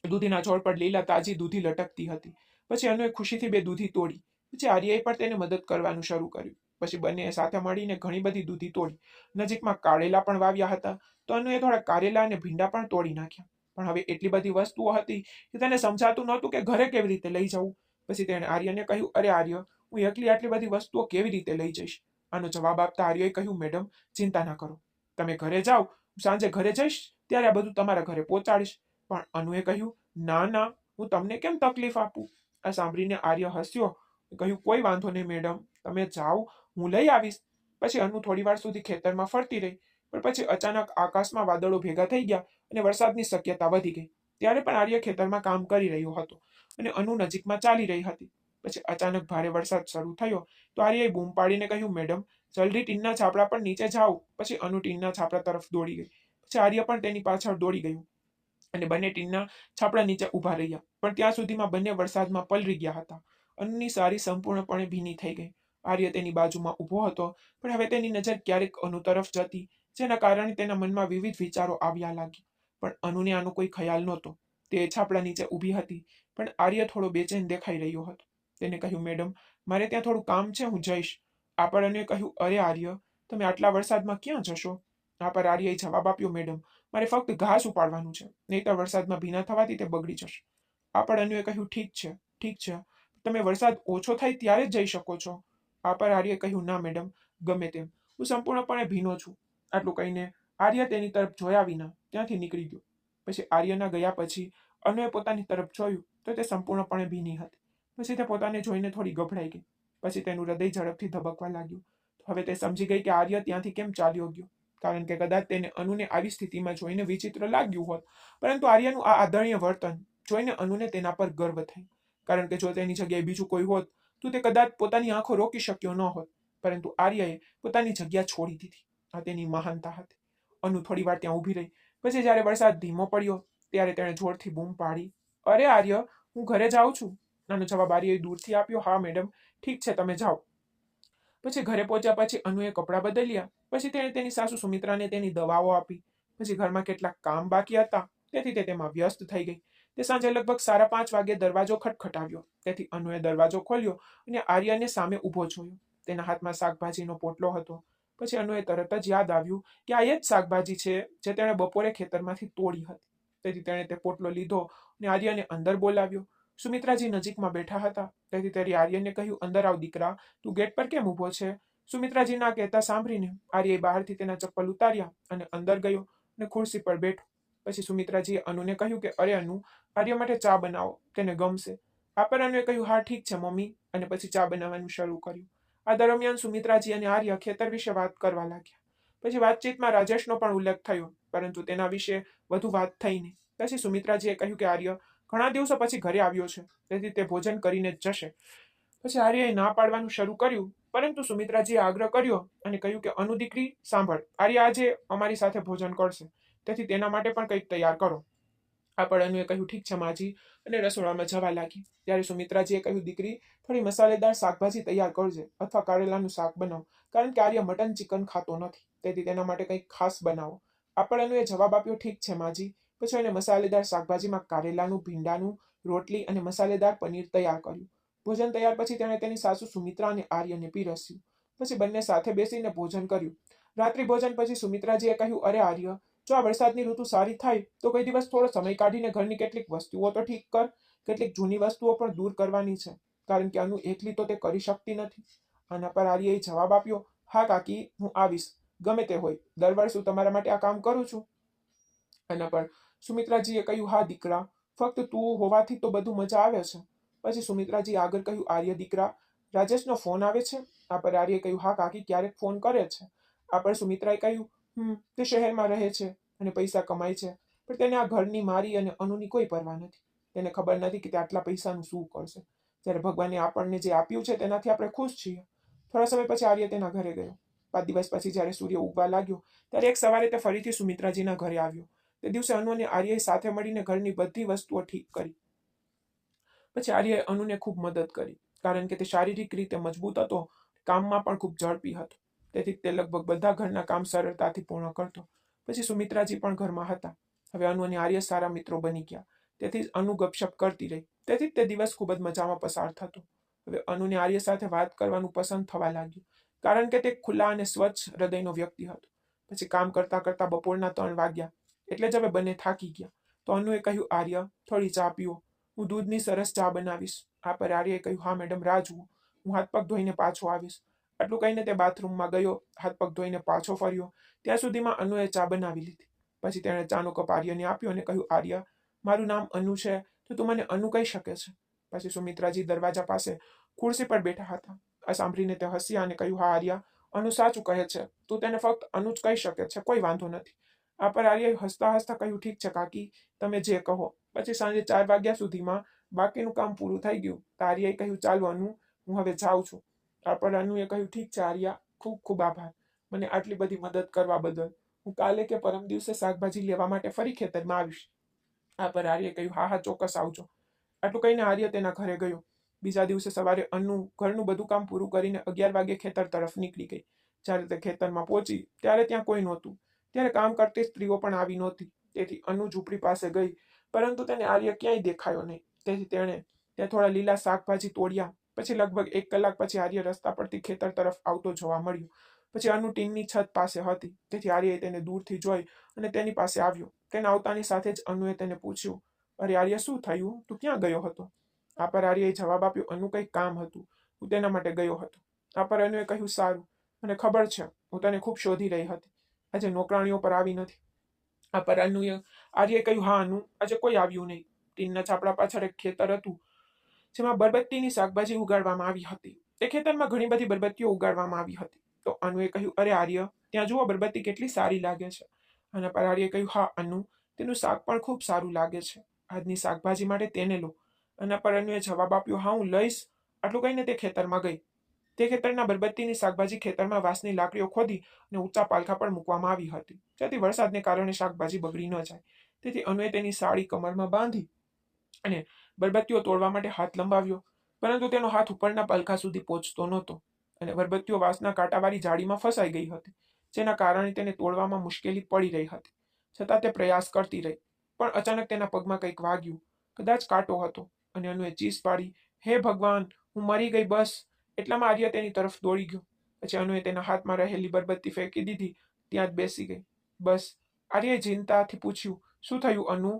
દૂધીના છોડ પર લીલા તાજી દૂધી લટકતી હતી. પછી અનુએ ખુશીથી બે દૂધી તોડી. પછી આર્યએ પણ તેને મદદ કરવાનું શરૂ કર્યું. પછી બંનેએ સાથે મળીને ઘણી બધી દૂધી તોડી. નજીકમાં કારેલા પણ વાવ્યા હતા, તો અનુએ થોડા કારેલા અને ભીંડા પણ તોડી નાખ્યા. પણ હવે એટલી બધી વસ્તુઓ હતી કે તેને સમજાતું નહોતું કે ઘરે કેવી રીતે લઈ જવું. પછી તેણે આર્યને કહ્યું, અરે આર્ય, હું એકલી આટલી બધી વસ્તુઓ કેવી રીતે લઈ જઈશ? આનો જવાબ આપતા આર્યએ કહ્યું, મેડમ, ચિંતા ના કરો, તમે ઘરે જાઓ, હું સાંજે ઘરે જઈશ ત્યારે આ બધું તમારા ઘરે પહોંચાડીશ. પણ અનુએ કહ્યું, ના ના, હું તમને કેમ તકલીફ આપું? આ સાંભળીને આર્ય હસ્યો, કહ્યું, કોઈ વાંધો નહીં મેડમ, તમે જાઓ, હું લઈ આવીશ. પછી અનુ થોડી વાર સુધી ખેતરમાં ફરતી રહી, પણ પછી અચાનક આકાશમાં વાદળો ભેગા થઈ ગયા અને વરસાદની શક્યતા વધી ગઈ. ત્યારે પણ આર્ય ખેતરમાં કામ કરી રહ્યો હતો અને અનુ નજીકમાં ચાલી રહી હતી. પછી અચાનક ભારે વરસાદ શરૂ થયો, તો આર્યએ બૂમ પાડીને કહ્યું, મેડમ, જલ્દી ટીનના છાપરા પર નીચે જાઓ. પછી અનુ ટીનના છાપરા તરફ દોડી ગઈ. પછી આર્ય પણ તેની પાછળ દોડી ગયું અને બંને ટીનના છાપરા નીચે ઊભા રહ્યા. પણ ત્યાં સુધીમાં બંને વરસાદમાં પલળી ગયા હતા. અનુની સાડી સંપૂર્ણપણે ભીની થઈ ગઈ. આર્ય તેની બાજુમાં ઊભો હતો, પણ હવે તેની નજર ક્યારેક અનુ તરફ જતી, જેના કારણે તેના મનમાં વિવિધ વિચારો આવ્યા લાગ્યા. પણ અનુને આનો કોઈ ખ્યાલ નહોતો. તે છાપડા નીચે ઊભી હતી, પણ આર્ય થોડો બેચેન દેખાઈ રહ્યો હતો. તેને કહ્યું, મેડમ, મારે ત્યાં થોડું કામ છે, હું જઈશ. આ પર અનુએ કહ્યું, અરે આર્ય, તમે આટલા વરસાદમાં ક્યાં જશો? આ પર આર્યએ જવાબ આપ્યો, મેડમ, મારે ફક્ત ઘાસ ઉપાડવાનું છે, નહીંતર વરસાદમાં ભીના થવાથી તે બગડી જશે. આ પર અનુએ કહ્યું, ઠીક છે, ઠીક છે, તમે વરસાદ ઓછો થાય ત્યારે જ જઈ શકો છો. આ પર આર્યએ કહ્યું, ના મેડમ, ગમે તેમ, હું સંપૂર્ણપણે ભીનો છું. આટલું કહીને આર્ય તેની તરફ જોયા વિના ત્યાંથી નીકળી ગયો. પછી આર્યના ગયા પછી અનુએ પોતાની તરફ જોયું તો તે સંપૂર્ણપણે ભીની હતી. પછી તે પોતાને જોઈને થોડી ગભરાઈ ગઈ. પછી તેનું હૃદય ઝડપથી ધબકવા લાગ્યું. હવે તે સમજી ગઈ કે આર્ય ત્યાંથી કેમ ચાલ્યો ગયો, કારણ કે કદાચ તેને અનુને આવી સ્થિતિમાં જોઈને વિચિત્ર લાગ્યું હોત, પરંતુ આર્યનું આ આદરણીય વર્તન જોઈને અનુને તેના પર ગર્વ થઈ. કારણ કે જો તેની જગ્યાએ બીજું કોઈ હોત તો તે કદાચ પોતાની આંખો રોકી શક્યો ન હોત, પરંતુ આર્યએ પોતાની જગ્યા છોડી દીધી. આ તેની મહાનતા હતી. અનુ થોડી વાર ત્યાં ઊભી રહી. પછી જ્યારે વરસાદ ધીમો પડ્યો ત્યારે તેણે જોરથી બૂમ પાડી, અરે આર્ય, હું ઘરે જાઉં છું. આનો જવાબ આર્યએ દૂરથી આપ્યો, હા મેડમ, ઠીક છે, તમે જાઓ. પછી ઘરે પહોંચ્યા પછી અનુએ કપડાં બદલ્યા. પછી તેણે તેની સાસુ સુમિત્રાને તેની દવાઓ આપી. પછી ઘરમાં કેટલાક કામ બાકી હતા, તેથી તે તેમાં વ્યસ્ત થઈ ગઈ. તે સાંજે લગભગ 5:30 વાગે દરવાજો ખટખટાવ્યો. તેથી અનુએ દરવાજો ખોલ્યો અને આર્યને સામે ઊભો જોયો. તેના હાથમાં શાકભાજીનો પોટલો હતો. પછી અનુએ તરત જ યાદ આવ્યું કે આ એ જ શાકભાજી છે જે તેણે બપોરે ખેતરમાંથી તોડી હતી. તેથી તેણે તે પોટલો લીધો અને આર્યને અંદર બોલાવ્યો. સુમિત્રાજી નજીકમાં બેઠા હતા. તેથી તેણે આર્યને કહ્યું, અંદર આવ દીકરા, તું ગેટ પર કેમ ઊભો છે? સુમિત્રાજી ના કહેતા સાંભળીને આર્યએ બહારથી તેના ચપ્પલ ઉતાર્યા અને અંદર ગયો અને ખુરશી પર બેઠો. પછી સુમિત્રાજીએ અનુને કહ્યું કે અરે અનુ, આર્ય માટે ચા બનાવો, તેને ગમશે. આ પર અનુએ કહ્યું, હા ઠીક છે મમ્મી, અને પછી ચા બનાવવાનું શરૂ કર્યું. આ દરમિયાન સુમિત્રાજી અને આર્ય ખેતર વિશે વાત કરવા લાગ્યા. પછી વાતચીતમાં રાજેશનો પણ ઉલ્લેખ થયો, પરંતુ તેના વિશે વધુ વાત થઈ નહીં. પછી સુમિત્રાજીએ કહ્યું કે આર્ય ઘણા દિવસો પછી ઘરે આવ્યો છે, તેથી તે ભોજન કરીને જ જશે. પછી આર્યએ ના પાડવાનું શરૂ કર્યું, પરંતુ સુમિત્રાજીએ આગ્રહ કર્યો અને કહ્યું કે અનુ દીકરી સાંભળ, આર્ય આજે અમારી સાથે ભોજન કરશે, તેથી તેના માટે પણ કંઈક તૈયાર કરો. આ પર અનુએ કહ્યું, ઠીક છે માજી, અને રસોડામાં જવા લાગી. ત્યારે સુમિત્રાજીએ કહ્યું, દીકરી, થોડી મસાલેદાર શાકભાજી તૈયાર કરજે, અથવા કારેલાનું શાક બનાવો, કારણ કે આર્ય મટન ચિકન ખાતો નથી, તેથી તેના માટે કંઈક ખાસ બનાવો. આ પર અનુએ જવાબ આપ્યો, ઠીક છે માજી. પછી એને મસાલેદાર શાકભાજીમાં કારેલાનું, ભીંડાનું, રોટલી અને મસાલેદાર પનીર તૈયાર કર્યું. ભોજન તૈયાર પછી તેણે તેની સાસુ સુમિત્રા અને આર્યને પીરસ્યું. પછી બંને સાથે બેસીને ભોજન કર્યું. રાત્રિ ભોજન પછી સુમિત્રાજીએ કહ્યું, અરે આર્ય, જો આ વરસાદની ઋતુ સારી થાય તો કોઈ દિવસ થોડો સમય કાઢીને ઘરની કેટલીક વસ્તુઓ તો ઠીક કર. કેટલીક જૂની વસ્તુઓ પણ દૂર કરવાની છે, કારણ કે અનુ એકલી તો તે કરી શકતી નથી. આના પર આર્યએ જવાબ આપ્યો, હા કાકી, હું આવીશ, ગમે તે હોય, દર વર્ષ હું તમારા માટે આ કામ કરું છું. આના પર સુમિત્રાજીએ કહ્યું, હા દીકરા, ફક્ત તું હોવાથી તો બધું મજા આવે છે. પછી સુમિત્રાજી આગળ કહ્યું, આર્ય દીકરા, રાજેશનો ફોન આવે છે? આ પર આર્યએ કહ્યું, હા કાકી, ક્યારેક ફોન કરે છે. આ પર સુમિત્રાએ કહ્યું, તે શહેરમાં રહે છે અને પૈસા કમાય છે, પણ તેને આ ઘરની, મારી અને અનુની કોઈ પરવા નથી. તેને ખબર નથી કે તે આટલા પૈસાનું શું કરશે. જ્યારે ભગવાને આપણને જે આપ્યું છે તેનાથી આપણે ખુશ છીએ. થોડા સમય પછી આર્ય તેના ઘરે ગયો. 5 દિવસ પછી જ્યારે સૂર્ય ઉગવા લાગ્યો ત્યારે એક સવારે તે ફરીથી સુમિત્રાજીના ઘરે આવ્યો. તે દિવસે અનુ અને આર્યએ સાથે મળીને ઘરની બધી વસ્તુઓ ઠીક કરી. પછી આર્યએ અનુને ખૂબ મદદ કરી, કારણ કે તે શારીરિક રીતે મજબૂત હતો, કામમાં પણ ખૂબ ઝડપી હતો. તેથી તે લગભગ બધા ઘરના કામ સરળતાથી પૂર્ણ કરતો. પછી સુમિત્રાજી પણ ઘરમાં હતા. હવે અનુ અને આર્ય સારા મિત્રો બની ગયા. તેથી જ અનુ ગપશપ કરતી રહી. તેથી તે દિવસ ખૂબ જ મજામાં પસાર થતો. હવે અનુને આર્ય સાથે વાત કરવાનું પસંદ થવા લાગ્યું, કારણ કે તે ખુલ્લા અને સ્વચ્છ હૃદયનો વ્યક્તિ હતો. પછી કામ કરતા કરતા બપોરના 3 વાગ્યા, એટલે જ હવે બંને થાકી ગયા. તો અનુએ કહ્યું, આર્ય, થોડી ચા પીવો, હું દૂધની સરસ ચા બનાવીશ. આ પર આર્યએ કહ્યું, હા મેડમ, રાહ જુઓ, હું હાથ પગ ધોઈને પાછો આવીશ. આટલું કહીને તે બાથરૂમમાં ગયો, હાથ પગ ધોઈને પાછો ફર્યો. ત્યાં સુધીમાં અનુએ ચા બનાવી લીધી. પછી તેણે ચાનો કપ આર્યને આપ્યો અને કહ્યું, આર્ય, મારું નામ અનુ છે, તો તું મને અનુ કહી શકે છે. પછી સુમિત્રાજી દરવાજા પાસે ખુરશી પર બેઠા હતા. આ સાંભળીને તે હસ્યા અને કહ્યું, હા આર્ય, અનુ સાચું કહે છે, તું તેને ફક્ત અનુ જ કહી શકે છે, કોઈ વાંધો નથી. આ પર આર્યએ હસતા હસતા કહ્યું, ઠીક છે કાકી, તમે જે કહો. પછી સાંજે 4 વાગ્યા સુધીમાં બાકીનું કામ પૂરું થઈ ગયું. આર્યએ કહ્યું, ચાલો અનુ, હું હવે જાઉં છું. આ પર અનુએ કહ્યું, ઠીક છે આર્યા, ખૂબ ખૂબ આભાર મને આટલી બધી મદદ કરવા બદલ. હું કાલે કે પરમ દિવસે શાકભાજી લેવા માટે ફરી ખેતરમાં આવીશ. આ પર આર્યએ કહ્યું, હા હા, ચોક્કસ આવજો. આટલું કહીને આર્ય તેના ઘરે ગયો. બીજા દિવસે સવારે અનુ ઘરનું બધું કામ પૂરું કરીને 11 વાગે ખેતર તરફ નીકળી ગઈ. જ્યારે તે ખેતરમાં પહોંચી ત્યારે ત્યાં કોઈ નહોતું. ત્યારે કામ કરતી સ્ત્રીઓ પણ આવી નહોતી. તેથી અનુ ઝૂંપડી પાસે ગઈ પરંતુ તેને આર્ય ક્યાંય દેખાયો નહીં. તેથી તેણે ત્યાં થોડા લીલા શાકભાજી તોડ્યા. પછી લગભગ 1 કલાક પછી આર્ય રસ્તા પરથી ખેતર તરફ આવતો જોવા મળ્યો. પછી અનુ ટીનની છત પાસે હતી, તેથી આર્યએ તેને દૂરથી જોઈ અને તેની પાસે આવ્યો. તેના આવતાની સાથે જ અનુએ તેને પૂછ્યું, અરે આર્ય, શું થયું? તું ક્યાં ગયો હતો? આ પર આર્યએ જવાબ આપ્યો, અનુ, કંઈક કામ હતું, હું તેના માટે ગયો હતો. આ પર અનુએ કહ્યું, સારું, મને ખબર છે, હું તને ખૂબ શોધી રહી હતી. આજે નોકરાણીઓ પર આવી નથી. આ પર આર્યએ કહ્યું, હા અનુ, આજે કોઈ આવ્યું નહીં. ટીનના છાપડા પાછળ એક ખેતર હતું જેમાં બરબત્તીની શાકભાજી ઉગાડવામાં આવી હતી. તે ખેતરમાં ઘણી બધી બરબત્તીઓ ઉગાડવામાં આવી હતી. તો અનુએ કહ્યું, અરે આર્ય, ત્યાં જુઓ, બરબત્તી કેટલી સારી લાગે છે. અને પર આર્યએ કહ્યું, હા અનુ, તેનું શાક પણ ખૂબ સારું લાગે છે. આજની શાકભાજી માટે તેને લો. અને પર અનુએ જવાબ આપ્યો, હા હું લઈશ. આટલું કહીને તે ખેતરમાં ગઈ. તે ખેતરના બરબત્તીની શાકભાજી ખેતરમાં વાંસની લાકડીઓ ખોદી અને ઊંચા પાલખા પર મૂકવામાં આવી હતી, જેથી વરસાદને કારણે શાકભાજી બગડી ન જાય. તેથી અનુએ તેની સાડી કમરમાં બાંધી અને બરબત્તીઓ તોડવા માટે હાથ લંબાવ્યો, પરંતુ તેનો હાથ ઉપરના પાલખા સુધી પહોંચતો નહોતો અને બરબત્તીઓ વાંસના કાંટાવાળી જાળીમાં ફસાઈ ગઈ હતી, જેના કારણે તેને તોડવામાં મુશ્કેલી પડી રહી હતી. છતાં તે પ્રયાસ કરતી રહી. પણ અચાનક તેના પગમાં કંઈક વાગ્યું. કદાચ કાંટો હતો અને અનુએ ચીસ પાડી, હે ભગવાન, હું મરી ગઈ, બસ. એટલામાં આર્ય તેની તરફ દોડી ગયો. પછી અનુએ તેના હાથમાં રહેલી બરબત્તી ફેંકી દીધી, ત્યાં જ બેસી ગઈ. બસ. આર્યએ ચિંતાથી પૂછ્યું, શું થયું અનુ?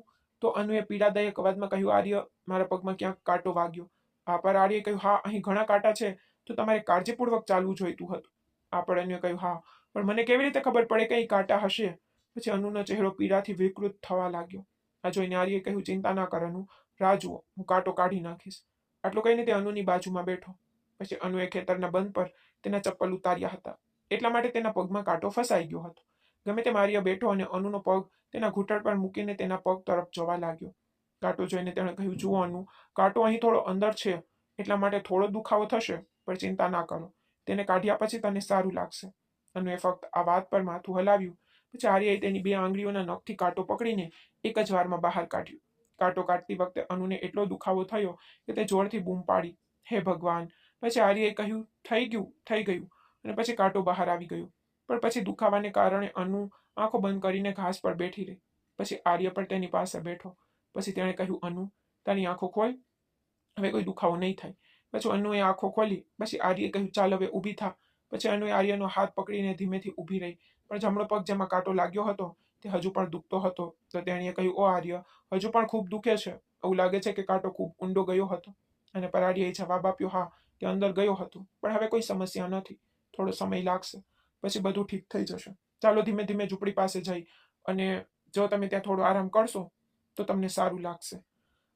તો અનુએ પીડાદાયક અવાજમાં કહ્યું, આર્ય, મારા પગમાં ક્યાંક કાંટો વાગ્યો. આ પર આર્યએ કહ્યું, હા, અહીં ઘણા કાંટા છે, તો તમારે કાળજીપૂર્વક ચાલવું જોઈતું હતું. આ પર અનુએ કહ્યું, હા, પણ મને કેવી રીતે ખબર પડે કે અહીં કાંટા હશે? પછી અનુનો ચહેરો પીડાથી વિકૃત થવા લાગ્યો. આ જોઈને આર્યએ કહ્યું, ચિંતા ના કર અનુ, રાહ જુઓ, હું કાંટો કાઢી નાખીશ. આટલું કહીને તે અનુની બાજુમાં બેઠો. પછી અનુએ ખેતરના બંધ પર તેના ચપ્પલ ઉતાર્યા હતા, એટલા માટે તેના પગમાં કાંટો ફસાઈ ગયો હતો. ગમે તેમ આર્ય બેઠો અને અનુનો પગ તેના ઘૂંટણ પર મૂકીને તેના પગ તરફ જોવા લાગ્યો. કાંટો જોઈને તેણે કહ્યું, જુઓ અનુ, કાંટો અહીં થોડો અંદર છે, એટલા માટે થોડો દુખાવો થશે, પણ ચિંતા ના કરો, તેને કાઢ્યા પછી તને સારું લાગશે. અનુએ ફક્ત આ વાત પર માથું હલાવ્યું. પછી આર્યએ તેની 2 આંગળીઓના નખથી કાંટો પકડીને એક જ વારમાં બહાર કાઢ્યો. કાંટો કાઢતી વખતે અનુને એટલો દુખાવો થયો કે તે જોરથી બૂમ પાડી, હે ભગવાન. પછી આર્યએ કહ્યું, થઈ ગયું. અને પછી કાંટો બહાર આવી ગયો. પણ પછી દુખાવાને કારણે અનુ આંખો બંધ કરીને ઘાસ પર બેઠી રહી. પછી આર્ય પણ તેની પાસે બેઠો. પછી તેણે કહ્યું, અનુ, તારી આંખો ખોલ, હવે કોઈ દુખાવો નહીં થાય. પછી અનુએ આંખો ખોલી. પછી આર્યએ કહ્યું, ચાલ હવે ઊભી થા. પછી અનુએ આર્યનો હાથ પકડીને ધીમેથી ઊભી રહી. પણ જમણો પગ જેમાં કાંટો લાગ્યો હતો તે હજુ પણ દુખતો હતો. તો તેણીએ કહ્યું, ઓ આર્ય, હજુ પણ ખૂબ દુખે છે? એવું લાગે છે કે કાંટો ખૂબ ઊંડો ગયો હતો. અને પર આર્યએ જવાબ આપ્યો, હા, તે અંદર ગયો હતો, પણ હવે કોઈ સમસ્યા નથી. થોડો સમય લાગશે, પછી બધું ઠીક થઈ જશે. ચાલો ધીમે ધીમે ઝૂંપડી પાસે જઈ, અને જો તમે ત્યાં થોડો આરામ કરશો તો તમને સારું લાગશે.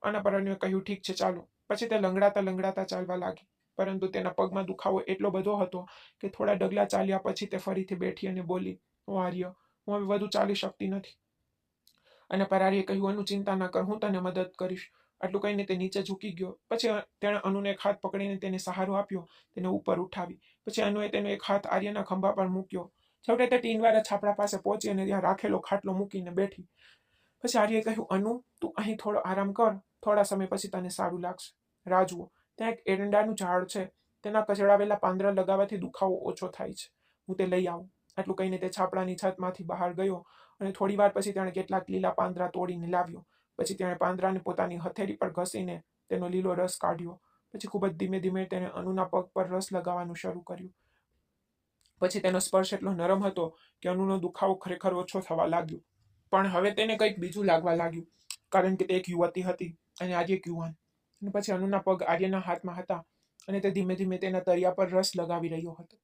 આના પર અનુએ કહ્યું, ઠીક છે, ચાલો. પછી તે લંગડાતા લંગડાતા ચાલવા લાગી, પરંતુ તેના પગમાં દુખાવો એટલો બધો હતો કે થોડા ડગલા ચાલ્યા પછી તે ફરીથી બેઠી અને બોલી, ઓ આર્ય, હું હવે વધુ ચાલી શકતી નથી. અને પર આર્યએ કહ્યું, અનુ, ચિંતા ના કર, હું તને મદદ કરીશ. આટલું કહીને તે નીચે ઝૂકી ગયો. પછી તેણે અનુને એક હાથ પકડીને તેને સહારો આપ્યો, તેને ઉપર ઉઠાવી. પછી અનુએ તેનો એક હાથ આર્યના ખંભા પર મૂક્યો. છેવટે તે ટીનવાળા છાપરા પાસે પહોંચી અને ત્યાં રાખેલો ખાટલો મૂકીને બેઠી. પછી આર્યએ કહ્યું, અનુ, તું અહીં થોડો આરામ કર, થોડા સમય પછી તને સારું લાગશે. રાહ જુઓ, ત્યાં એક એરંડાનું ઝાડ છે, તેના કચડાવેલા પાંદડા લગાવવાથી દુખાવો ઓછો થાય છે. હું તે લઈ આવું. આટલું કહીને તે છાપરાની છતમાંથી બહાર ગયો અને થોડી વાર પછી તેણે કેટલાક લીલા પાંદડા તોડીને લાવ્યો. પછી તેણે પાંદડાને પોતાની હથેળી પર ઘસીને તેનો લીલો રસ કાઢ્યો. પછી ખૂબ જ ધીમે ધીમે તેણે અનુના પગ પર રસ લગાવવાનું શરૂ કર્યું. પછી તેનો સ્પર્શ એટલો નરમ હતો કે અનુનો દુખાવો ખરેખર ઓછો થવા લાગ્યો. પણ હવે તેને કંઈક બીજું લાગવા લાગ્યું, કારણ કે તે એક યુવતી હતી અને આર્ય એક યુવાન. અને પછી અનુના પગ આર્યના હાથમાં હતા અને તે ધીમે ધીમે તેના તળિયા પર રસ લગાવી રહ્યો હતો.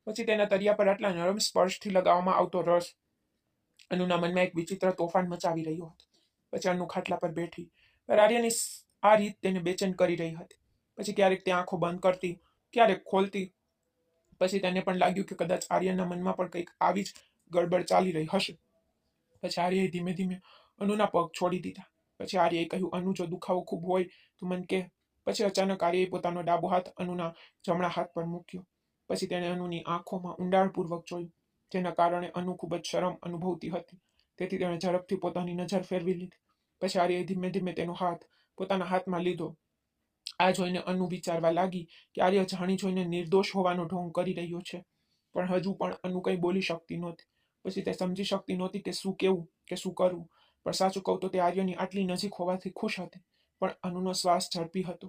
પછી તેના તળિયા પર આટલા નરમ સ્પર્શથી લગાવવામાં આવતો રસ અનુના મનમાં એક વિચિત્ર તોફાન મચાવી રહ્યો હતો. પછી અનુ ખાટલા પર બેઠી. પર આર્યની આ રીત તેને બેચેન કરી રહી હતી. પછી ક્યારેક તે આંખો બંધ કરતી, ક્યારેક ખોલતી. પછી તેને પણ લાગ્યું કે કદાચ આર્યના મનમાં પણ કંઈક આવી જ ગડબડ ચાલી રહી હશે. પછી આર્યએ ધીમે ધીમે અનુના પગ છોડી દીધા. પછી આર્યએ કહ્યું, અનુ, જો દુખાવો ખૂબ હોય તો મને કહે. પછી અચાનક આર્યએ પોતાનો ડાબો હાથ અનુના જમણા હાથ પર મૂક્યો. પછી તેણે અનુની આંખોમાં ઊંડાણપૂર્વક જોયું, જેના કારણે અનુ ખૂબ જ શરમ અનુભવતી હતી. તેથી તેણે ઝડપથી પોતાની નજર ફેરવી લીધી. પછી આર્યએ ધીમે ધીમે તેનો હાથ પોતાના હાથમાં લીધો. આ જોઈને અનુ વિચારવા લાગી કે આર્ય જાણી જોઈને નિર્દોષ હોવાનો ઢોંગ કરી રહ્યો છે. પણ હજુ પણ અનુ કંઈ બોલી શકતી નહોતી. પછી તે સમજી શકતી નહોતી કે શું કહેવું કે શું કરવું. પણ સાચું કહું તો તે આર્યની આટલી નજીક હોવાથી ખુશ હતી, પણ અનુનો શ્વાસ ઝડપી હતો.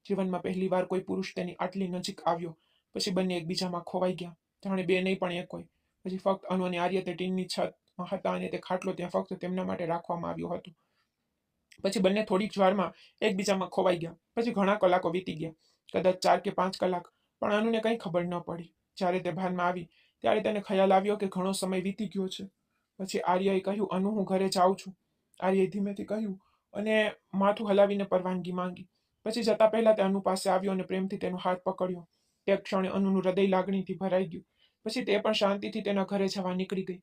જીવનમાં પહેલી વાર કોઈ પુરુષ તેની આટલી નજીક આવ્યો. પછી બંને એકબીજામાં ખોવાઈ ગયા, જાણે બે નહીં પણ એક હોય. પછી ફક્ત અનુ અને આર્ય તે ટીનની છતમાં હતા અને તે ખાટલો ત્યાં ફક્ત તેમના માટે રાખવામાં આવ્યો હતો. પછી બંને થોડીક જ વારમાં એકબીજામાં ખોવાઈ ગયા. પછી ઘણા કલાકો વીતી ગયા, કદાચ 4 કે 5 કલાક, પણ અનુને કંઈ ખબર ન પડી. જ્યારે તે ભાનમાં આવી ત્યારે તેને ખ્યાલ આવ્યો કે ઘણો સમય વીતી ગયો છે. પછી આર્યએ કહ્યું, અનુ, હું ઘરે જાઉં છું. આર્યએ ધીમેથી કહ્યું અને માથું હલાવીને પરવાનગી માંગી. પછી જતા પહેલા તે અનુ પાસે આવ્યો અને પ્રેમથી તેનો હાથ પકડ્યો. તે ક્ષણે અનુનું હૃદય લાગણીથી ભરાઈ ગયું. પછી તે પણ શાંતિથી તેના ઘરે જવા નીકળી ગઈ.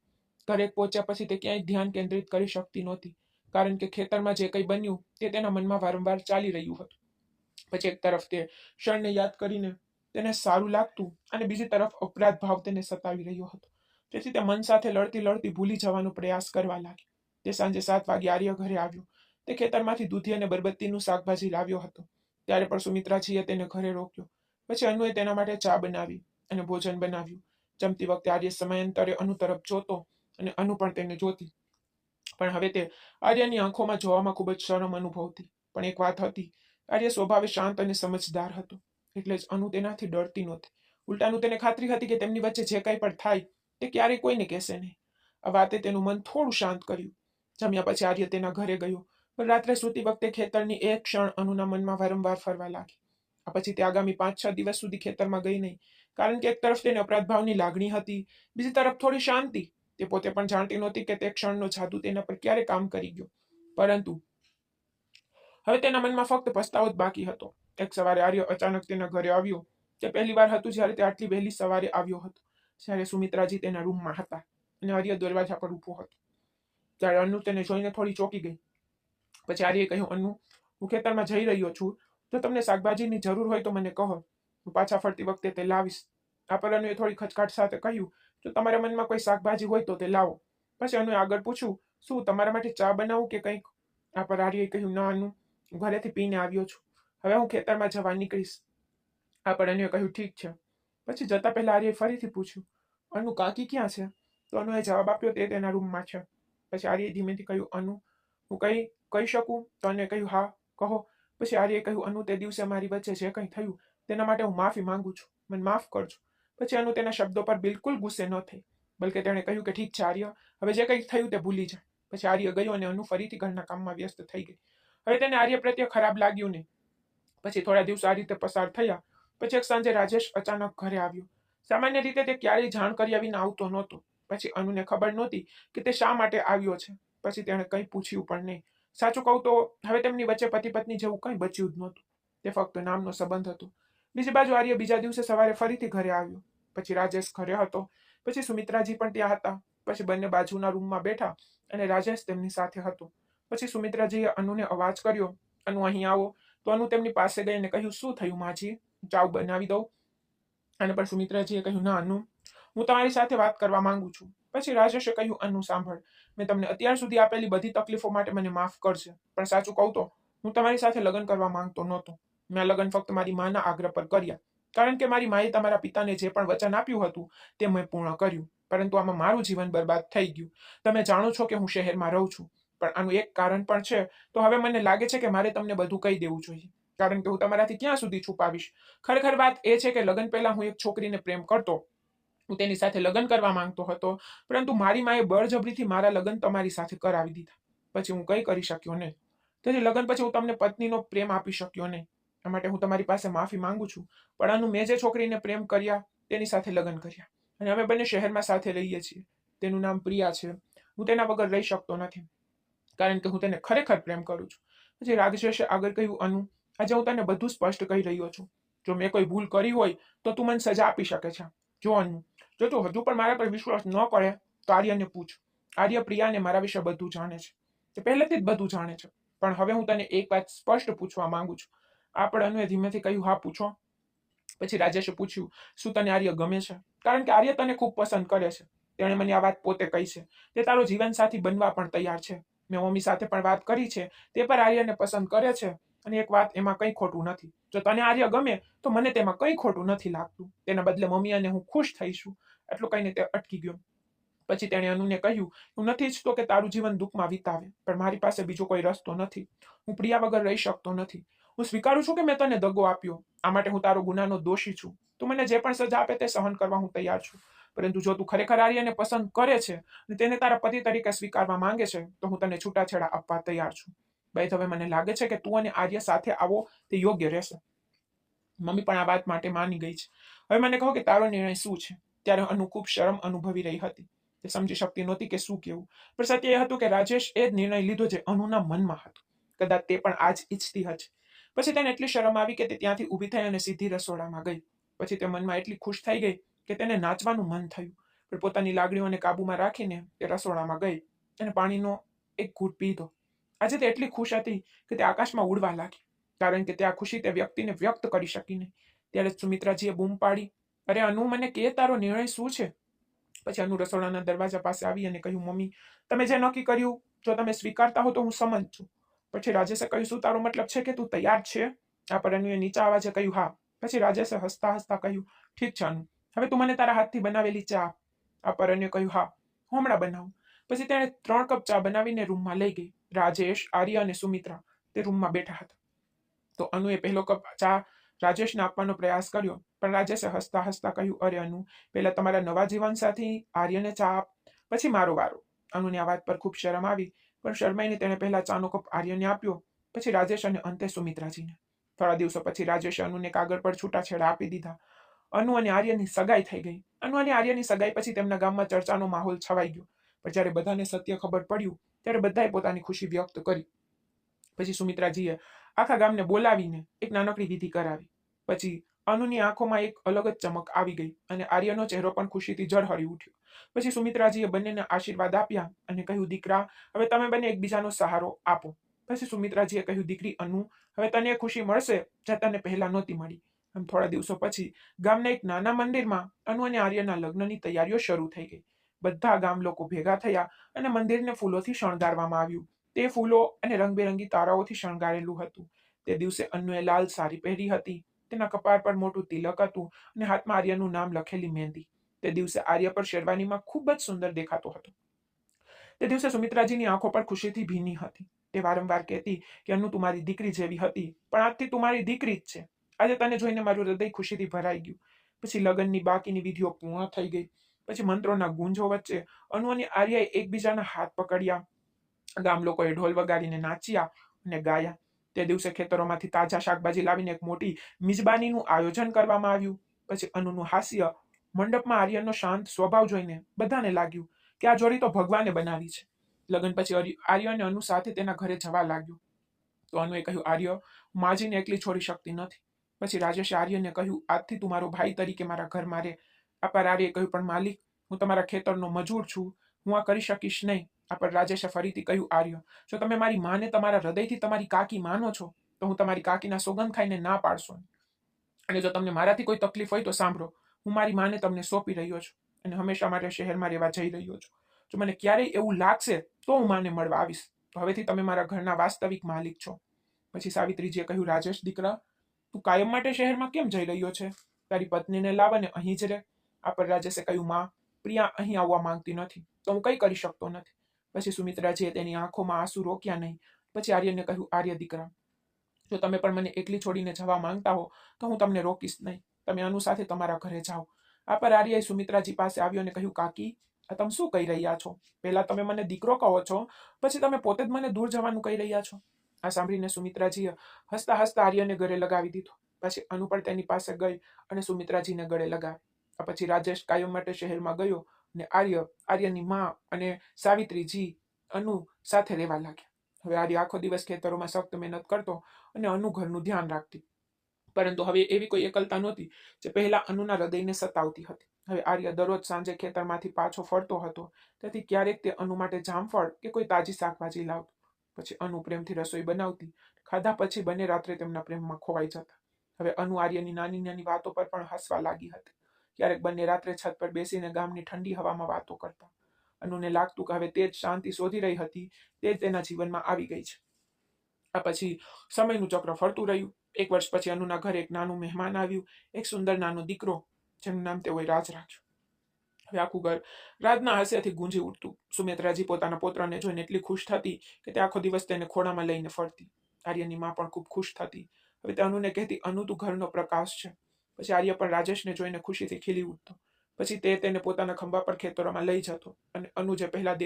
ઘરે પહોંચ્યા પછી તે ક્યાંય ધ્યાન કેન્દ્રિત કરી શકતી નહોતી, કારણ કે ખેતરમાં જે કંઈ બન્યું તે તેના મનમાં વારંવાર ચાલી રહ્યું હતું. પછી એક તરફ તે ક્ષણને યાદ કરીને તેને સારું લાગતું અને બીજી તરફ અપરાધ ભાવ તેને સતાવી રહ્યો હતો. તેથી તે મન સાથે લડતી લડતી ભૂલી જવાનો પ્રયાસ કરવા લાગી. તે સાંજે 7 વાગે આર્ય ઘરે આવ્યો. તે ખેતરમાંથી દૂધી અને બરબત્તીનું શાકભાજી લાવ્યો હતો. ત્યારે પણ સુમિત્રાજીએ તેને ઘરે રોક્યો. પછી અનુએ તેના માટે ચા બનાવી અને ભોજન બનાવ્યું. જમતી વખતે આર્ય સમયાંતરે અનુ તરફ જોતો અને અનુ પણ તેને જોતી. પણ હવે તે આર્યની આંખોમાં જોવામાં ખૂબ જ શરમ અનુભવતી. પણ એક વાત હતી, આર્ય સ્વભાવે શાંત અને સમજદાર હતો, એટલે જ અનુ તેનાથી ડરતી નહોતી. ઉલટાનું તેને ખાતરી હતી કે તેમની વચ્ચે જે કંઈ પણ થાય તે ક્યારેય કોઈને કહેશે નહીં. આ વાતે તેનું મન થોડું શાંત કર્યું. જમ્યા પછી આર્ય તેના ઘરે ગયો, પણ રાત્રે સૂતી વખતે ખેતરની એક ક્ષણ અનુના મનમાં વારંવાર ફરવા લાગી. આ પછી તે આગામી 5-6 દિવસ સુધી ખેતરમાં ગઈ નહીં, કારણ કે એક તરફ તેને અપરાધ ભાવની લાગણી હતી, બીજી તરફ થોડી શાંતિ. તે પોતે પણ જાણતી નહોતી કે તે ક્ષણનો જાદુ તેના પર ક્યારે કામ કરી ગયો. પરંતુ હવે તેના મનમાં ફક્ત પસ્તાવો જ બાકી હતો. એક સવારે આર્ય અચાનક તેના ઘરે આવ્યો. તે પહેલી વાર હતું જ્યારે તે આટલી વહેલી સવારે આવ્યો હતો, જ્યારે સુમિત્રાજી તેના રૂમમાં હતા અને આર્ય દરવાજા પર ઊભો હતો. ત્યારે અનુ તેને જોઈને થોડી ચોંકી ગઈ. પછી આર્યએ કહ્યું, અનુ, હું ખેતરમાં જઈ રહ્યો છું. જો તમને શાકભાજીની જરૂર હોય તો મને કહો, હું પાછા ફરતી વખતે તે લાવીશ. આ પર અનુએ થોડી ખચકાટ સાથે કહ્યું, જો તમારા મનમાં કોઈ શાકભાજી હોય તો તે લાવો. પછી અનુએ આગળ પૂછ્યું, શું તમારા માટે ચા બનાવું કે કંઈક? આ પર આર્યએ કહ્યું, ના અનુ, હું ઘરેથી પીને આવ્યો છું. હવે હું ખેતરમાં જવા નીકળીશ. આ પર અનુએ કહ્યું, ઠીક છે. પછી જતા પહેલા આર્યએ ફરીથી પૂછ્યું, અનુ, કાકી ક્યાં છે? તો અનુએ જવાબ આપ્યો, તે તેના રૂમમાં છે. પછી આર્યએ ધીમેથી કહ્યું, અનુ, હું કંઈ કહી શકું? તો અનુએ કહ્યું, હા, કહો. પછી આર્યએ કહ્યું, અનુ, તે દિવસે મારી વચ્ચે જે કંઈ થયું તેના માટે હું માફી માંગુ છું. મને માફ કરજો. પછી અનુ તેના શબ્દો પર બિલકુલ ગુસ્સે ન થઈ, બલકે તેણે કહ્યું કે ઠીક છે આર્ય, હવે જે કંઈ થયું તે ભૂલી જા. પછી આર્ય ગયો અને અનુ ફરીથી ઘરના કામમાં વ્યસ્ત થઈ ગઈ. હવે તેને આર્ય પ્રત્યે ખરાબ લાગ્યું નહીં. પછી થોડા દિવસ આ રીતે પસાર થયા. પછી એક સાંજે રાજેશ અચાનક ઘરે આવ્યો. સામાન્ય રીતે તે ક્યારેય જાણ કર્યા વિના આવતો નહોતો. પછી અનુને ખબર નહોતી કે તે શા માટે આવ્યો છે. પછી તેણે કંઈ પૂછ્યું પણ નહીં. સાચું કહું તો હવે તેમની વચ્ચે પતિ પત્ની જેવું કંઈ બચ્યું જ નહોતું. તે ફક્ત નામનો સંબંધ હતો. બીજી બાજુ આર્ય બીજા દિવસે સવારે ફરીથી ઘરે આવ્યો. પછી રાજેશ ઘરે હતો. પછી સુમિત્રાજી પણ ત્યાં હતા. પછી બંને બાજુના રૂમમાં બેઠા અને રાજેશ તેમની સાથે હતો. પછી સુમિત્રાજીએ અનુને અવાજ કર્યો, અનુ, અહીં આવો. તો અનુ તેમની પાસે ગઈ અને કહ્યું, શું થયું માજી? ચા બનાવી દઉં? અને પણ સુમિત્રાજીએ કહ્યું, ના અનુ, હું તમારી સાથે વાત કરવા માંગુ છું. પછી રાજેશે કહ્યું, અનુ સાંભળ, મેં તમને અત્યાર સુધી આપેલી બધી તકલીફો માટે મને માફ કરશે, પણ સાચું કહું તો હું તમારી સાથે લગ્ન કરવા માંગતો નહોતો. મેં લગ્ન ફક્ત મારી માના આગ્રહ પર કર્યા, કારણ કે મારી માએ તમારા પિતાને જે પણ વચન આપ્યું હતું તે મેં પૂર્ણ કર્યું. પરંતુ આમાં મારું જીવન બરબાદ થઈ ગયું. તમે જાણો છો કે હું શહેરમાં રહું છું, પણ આનું એક કારણ પણ છે. તો હવે મને લાગે છે કે મારે તમને બધું કહી દેવું જોઈએ, કારણ કે હું તમારાથી ક્યાં સુધી છુપાવીશ. ખરેખર વાત એ છે કે લગ્ન પહેલા હું એક છોકરીને પ્રેમ કરતો. હું તેની સાથે લગ્ન કરવા માંગતો હતો, પરંતુ મારી માએ બળજબરીથી મારા લગ્ન તમારી સાથે કરાવી દીધા. પછી હું કંઈ કરી શક્યો નહીં. તેથી લગ્ન પછી હું તમને પત્નીનો પ્રેમ આપી શક્યો નહીં. આ માટે હું તમારી પાસે માફી માંગુ છું. પણ અનુ, મેં જે છોકરીને પ્રેમ કર્યા તેની સાથે લગ્ન કર્યા અને અમે બંને શહેરમાં સાથે રહીએ છીએ. તેનું નામ પ્રિયા છે. હું તેના વગર રહી શકતો નથી, કારણ કે હું તેને ખરેખર પ્રેમ કરું છું. પછી રાજેશે આગળ કહ્યું, અનુ, આજે હું તને બધું સ્પષ્ટ કહી રહ્યો છું. જો મેં કોઈ ભૂલ કરી હોય તો તું મને સજા આપી શકે છે. જો અનુ, જો તું હજુ પણ મારા પર વિશ્વાસ ન કરે તો આર્યને પૂછ. આર્ય પ્રિયાને મારા વિશે બધું જાણે છે. તે પહેલેથી જ બધું જાણે છે. પણ હવે હું તને એક વાત સ્પષ્ટ પૂછવા માંગુ છું. આ પણ અનુએ ધીમેથી કહ્યું, હા, પૂછો. પછી રાજેશે પૂછ્યું, શું તને આર્ય ગમે છે? કારણ કે આર્ય તને ખૂબ પસંદ કરે છે. તેણે મને આ વાત પોતે કહી છે. તે તારો જીવનસાથી બનવા પણ તૈયાર છે. મેં મમ્મી સાથે પણ વાત કરી છે. તે પર આર્યને પસંદ કરે છે. અને એક વાત, એમાં કંઈ ખોટું નથી. જો તને આર્ય ગમે તો મને તેમાં કંઈ ખોટું નથી લાગતું. તેના બદલે મમ્મી અને હું ખુશ થઈશું. એટલું કહીને તે અટકી ગયો. પછી તેણે અનુને કહ્યું, હું નથી ઈચ્છતો કે તારું જીવન દુઃખમાં વિતાવે, પણ મારી પાસે બીજો કોઈ રસ્તો નથી. હું પ્રિયા વગર રહી શકતો નથી. હું સ્વીકારું છું કે મેં તને દગો આપ્યો. આ માટે હું તારો ગુનાનો દોષી છું. તું મને જે પણ સજા આપે તે સહન કરવા હું તૈયાર છું. પરંતુ જો તું ખરેખર આર્યને પસંદ કરે છે અને તેને તારા પતિ તરીકે સ્વીકારવા માંગે છે, તો હું તને છૂટાછેડા આપવા તૈયાર છું. ભાઈ, હવે મને લાગે છે કે તું અને આર્ય સાથે આવો તે યોગ્ય રહેશે. મમ્મી પણ આ વાત માટે માની ગઈ છે. હવે મને કહો કે તારો નિર્ણય શું છે? ત્યારે અનુ ખૂબ શરમ અનુભવી રહી હતી. તે સમજી શકતી નહોતી કે શું કહેવું. પણ સત્ય એ હતું કે રાજેશ એ જ નિર્ણય લીધો જે અનુના મનમાં હતો. કદાચ તે પણ આ જ ઈચ્છતી હતી. પછી તેને એટલી શરમ આવી કે તે ત્યાંથી ઊભી થઈ અને સીધી રસોડામાં ગઈ. પછી તે મનમાં એટલી ખુશ થઈ ગઈ કે તેને નાચવાનું મન થયું. પણ પોતાની લાગણીઓને કાબૂમાં રાખીને તે રસોડામાં ગઈ અને પાણીનો એક ઘૂંટ પીધો. આજે તે એટલી ખુશ હતી કે તે આકાશમાં ઉડવા લાગી, કારણ કે તે આ ખુશી તે વ્યક્તિને વ્યક્ત કરી શકી નહીં. ત્યારે સુમિત્રાજીએ બૂમ પાડી, અરે અનુ, મને કે તારો નિર્ણય શું છે? પછી અનુ રસોડાના દરવાજા પાસે આવી અને કહ્યું, મમ્મી, તમે જે નક્કી કર્યું, જો તમે સ્વીકારતા હો તો હું સંમત છું. પછી રાજેશે કહ્યું, શું તારો મતલબ છે કે તું તૈયાર છે? આ પર અનુએ નીચા અવાજે કહ્યું, હા. પછી રાજેશે હસતા હસતા કહ્યું, ઠીક છે અનુ, હવે તું મને તારા હાથથી બનાવેલી ચા આપ. આ પર અનુએ કહ્યું, હા, હું હમણાં બનાવું. પછી તેણે 3 કપ ચા બનાવીને રૂમમાં લઈ ગઈ. રાજેશ, આર્ય અને સુમિત્રા તે રૂમમાં બેઠા હતા. તો અનુએ પહેલો કપ ચા રાજેશને આપવાનો પ્રયાસ કર્યો, પણ રાજેશે હસતા હસતા કહ્યું, અરે અનુ, પહેલા તમારા નવા જીવનસાથી આર્યને ચા આપ, પછી મારો વારો. અનુને આ વાત પર ખૂબ શરમ આવી, પણ શરમાઈને તેણે પહેલા ચાનો કપ આર્યને આપ્યો, પછી રાજેશ અને અંતે સુમિત્રાજીને. થોડા દિવસો પછી રાજેશે અનુને કાગળ પર છૂટાછેડા આપી દીધા. અનુ અને આર્યની સગાઈ થઈ ગઈ. અનુ અને આર્યની સગાઈ પછી તેમના ગામમાં ચર્ચાનો માહોલ છવાઈ ગયો. પણ જ્યારે બધાને સત્ય ખબર પડ્યું, ત્યારે બધાએ પોતાની ખુશી વ્યક્ત કરી. પછી સુમિત્રાજીએ આખા ગામને બોલાવીને એક નાનકડી વિધિ કરાવી. પછી અનુની આંખોમાં એક અલગ જ ચમક આવી ગઈ અને આર્યનો ચહેરો પણ ખુશીથી ઝળહળી ઉઠ્યો. પછી સુમિત્રાજીએ બંનેને આશીર્વાદ આપ્યા અને કહ્યું, દીકરા, હવે તમે બંને એકબીજાનો સહારો આપો. પછી સુમિત્રાજીએ કહ્યું, દીકરી અનુ, હવે તને એ ખુશી મળશે જે તને પહેલા નહોતી મળી. આમ થોડા દિવસો પછી ગામના એક નાના મંદિરમાં અનુ અને આર્યના લગ્નની તૈયારીઓ શરૂ થઈ ગઈ. બધા ગામ લોકો ભેગા થયા અને મંદિરને ફૂલોથી શણગારવામાં આવ્યું. તે ફૂલો અને રંગબેરંગી તારાઓથી શણગારેલું હતું. તે દિવસે અન્નુએ લાલ સાડી પહેરી હતી. તેના કપાળ પર મોટું તિલક હતું અને હાથમાં આર્યનું નામ લખેલી મહેંદી. તે દિવસે આર્ય પર શેરવાનીમાં ખૂબ જ સુંદર દેખાતો હતો. તે દિવસે સુમિત્રાજીની આંખો પર ખુશીથી ભીની હતી. તે વારંવાર કહેતી કે અનુ, તું મારી દીકરી જેવી હતી, પણ આજથી તું મારી દીકરી જ છે. આજે તને જોઈને મારું હૃદય ખુશીથી ભરાઈ ગયું. પછી લગ્નની બાકીની વિધિઓ પૂર્ણ થઈ ગઈ. પછી મંત્રોના ગુંજો વચ્ચે અનુ અને આર્યએ એકબીજાના હાથ પકડ્યા. ગામ લોકોએ ઢોલ વગાડીને નાચ્યા અને ગાયા. તે દિવસે ખેતરોમાંથી તાજા શાકભાજી લાવીને એક મોટી મિજબાનીનું આયોજન કરવામાં આવ્યું. પછી અનુનું હાસ્ય, મંડપમાં આર્યનો શાંત સ્વભાવ જોઈને બધાને લાગ્યું કે આ જોડી તો ભગવાને બનાવી છે. લગ્ન પછી આર્ય અને અનુ સાથે તેના ઘરે જવા લાગ્યો. તો અનુએ કહ્યું, આર્ય, હું માજીને એકલી છોડી શકતી નથી. પછી રાજેશે આર્યને કહ્યું, આજથી તું મારો ભાઈ તરીકે મારા ઘરમાં રહે. આ પર આર્યએ કહ્યું, પણ માલિક, હું તમારા ખેતરનો મજૂર છું, હું આ કરી શકીશ નહીં. આ પર રાજેશે ફરીથી કહ્યું, આર્ય, જો તમે મારી માને તમારા હૃદયથી તમારી કાકી માનો છો, તો હું તમારી કાકીના સોગંદ ખાઈને ના પાડશો. અને જો તમને મારાથી કોઈ તકલીફ હોય તો સાંભળો, હું મારી માને તમને સોંપી રહ્યો છું અને હંમેશા માટે શહેરમાં રહેવા જઈ રહ્યો છું. જો મને ક્યારેય એવું લાગશે તો હું માને મળવા આવીશ. તો હવેથી તમે મારા ઘરના વાસ્તવિક માલિક છો. પછી સાવિત્રીજીએ કહ્યું, રાજેશ દીકરા, તું કાયમ માટે શહેરમાં કેમ જઈ રહ્યો છે? તારી પત્નીને લાવ અને અહીં જ રહે. આ પર રાજેશે કહ્યું, માં, પ્રિયા અહીં આવવા માંગતી નથી, તો હું કંઈ કરી શકતો નથી. પછી સુમિત્રાજીએ તેની આંખોમાં આંસુ રોક્યા નહીં. પછી આર્યને કહ્યું, આર્ય દીકરા, જો તમે પણ મને એકલી છોડીને જવા માંગતા હો તો હું તમને રોકીશ નહીં. તમે અનુ સાથે તમારા ઘરે જાઓ. આ પર આર્યએ સુમિત્રાજી પાસે આવ્યો અને કહ્યું, કાકી, આ તમે શું કહી રહ્યા છો? પહેલા તમે મને દીકરો કહો છો, પછી તમે પોતે જ મને દૂર જવાનું કહી રહ્યા છો. આ સાંભળીને સુમિત્રાજીએ હસતા હસતા આર્યને ગળે લગાવી દીધો. પછી અનુ પણ તેની પાસે ગઈ અને સુમિત્રાજીને ગળે લગાવી. આ પછી રાજેશ કાયમ માટે શહેરમાં ગયો અને આર્યની મા અને સાવિત્રીજી અનુ સાથે રહેવા લાગ્યા. હવે આર્ય આખો દિવસ ખેતરોમાં સખ્ત મહેનત કરતો અને અનુ ઘરનું ધ્યાન રાખતી. પરંતુ હવે એવી કોઈ એકલતા નહોતી જે પહેલા અનુના હૃદયને સતાવતી હતી. હવે આર્ય દરરોજ સાંજે ખેતરમાંથી પાછો ફરતો હતો, તેથી ક્યારેક તે અનુ માટે જામફળ કે કોઈ તાજી શાકભાજી લાવતો. પછી અનુ પ્રેમથી રસોઈ બનાવતી. ખાધા પછી બંને રાત્રે તેમના પ્રેમમાં ખોવાઈ જતા. હવે અનુ આર્યની નાની નાની વાતો પર પણ હસવા લાગી હતી. ક્યારેક બંને રાત્રે છત પર બેસીને ગામની ઠંડી હવામાં વાતો કરતા. અનુને લાગતું કે હવે તે જ શાંતિ શોધી રહી હતી, તે જ તેના જીવનમાં આવી ગઈ છે. આ પછી સમયનું ચક્ર ફરતું રહ્યું. 1 વર્ષ પછી અનુના ઘરે એક નાનું મહેમાન આવ્યું. એક સુંદર નાનો દીકરો, જેનું નામ તેઓએ રાજ રાખ્યું. હવે આખું ઘર રાતના હાસ્યથી ગુંજી ઉઠતું. સુમિત્રાજી પોતાના પુત્રને જોઈને એટલી ખુશ થતી કે તે આખો દિવસ તેને ખોળામાં લઈને ફરતી. આર્યની માં પણ ખૂબ ખુશ થતી. હવે તે અનુને કહેતી, અનુ તું ઘરનો પ્રકાશ છે. પછી આર્ય પણ રાજેશને જોઈને ખુશીથી ખીલી ઉઠતો. પછી તે તેને પોતાના ખંભા પર ખેતરોમાં લઈ જતો અને અનુ જે પહેલા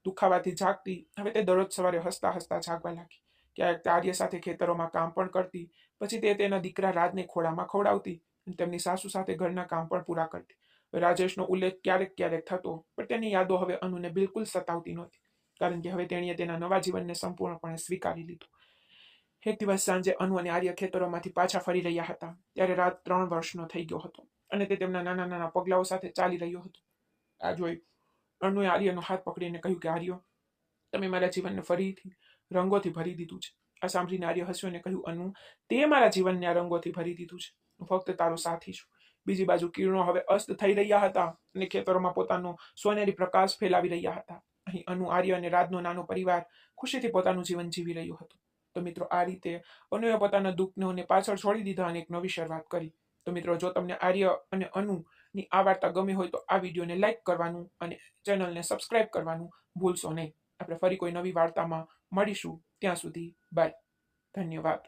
દુખાવાથી જાગતી, હવે તે દરરોજ સવારે હસતા હસતા જાગવા લાગી. ક્યારેક તે આર્ય સાથે ખેતરોમાં કામ પણ કરતી. પછી તે તેના દીકરા રાજને ખોળામાં ખવડાવતી અને તેમની સાસુ સાથે ઘરના કામ પણ પૂરા કરતી. રાજેશનો ઉલ્લેખ ક્યારેક ક્યારેક થતો, પણ તેની યાદો હવે અનુને બિલકુલ સતાવતી નહોતી, કારણ કે હવે તેણીએ તેના નવા જીવનને સંપૂર્ણપણે સ્વીકારી લીધું. એક દિવસ સાંજે અનુ અને આર્ય ખેતરોમાંથી પાછા ફરી રહ્યા હતા. ત્યારે રાત 3 વર્ષનો થઈ ગયો હતો અને તે તેમના નાના નાના પગલાઓ સાથે ચાલી રહ્યો હતો. આ જોઈ અનુએ આર્યનો હાથ પકડીને કહ્યું કે, આર્ય, તમે મારા જીવનને ફરીથી રંગોથી ભરી દીધું છે. આ સાંભળીને આર્ય હસ્યો અને કહ્યું, અનુ, તે મારા જીવનને આ રંગોથી ભરી દીધું છે. હું ફક્ત તારો સાથી છું. બીજી બાજુ કિરણો હવે અસ્ત થઈ રહ્યા હતા અને ખેતરોમાં પોતાનો સોનેરી પ્રકાશ ફેલાવી રહ્યા હતા. અહીં અનુ, આર્ય અને રાજનો નાનો પરિવાર ખુશીથી પોતાનું જીવન જીવી રહ્યું હતું. તો મિત્રો, આ રીતે અનુએ પોતાના દુઃખને પાછળ છોડી દીધા અને એક નવી શરૂઆત કરી. તો મિત્રો, જો તમને આર્ય અને અનુની આ વાર્તા ગમી હોય તો આ વિડીયોને લાઈક કરવાનું અને ચેનલને સબસ્ક્રાઇબ કરવાનું ભૂલશો નહીં. આપણે ફરી કોઈ નવી વાર્તામાં મળીશું. ત્યાં સુધી બાય. ધન્યવાદ.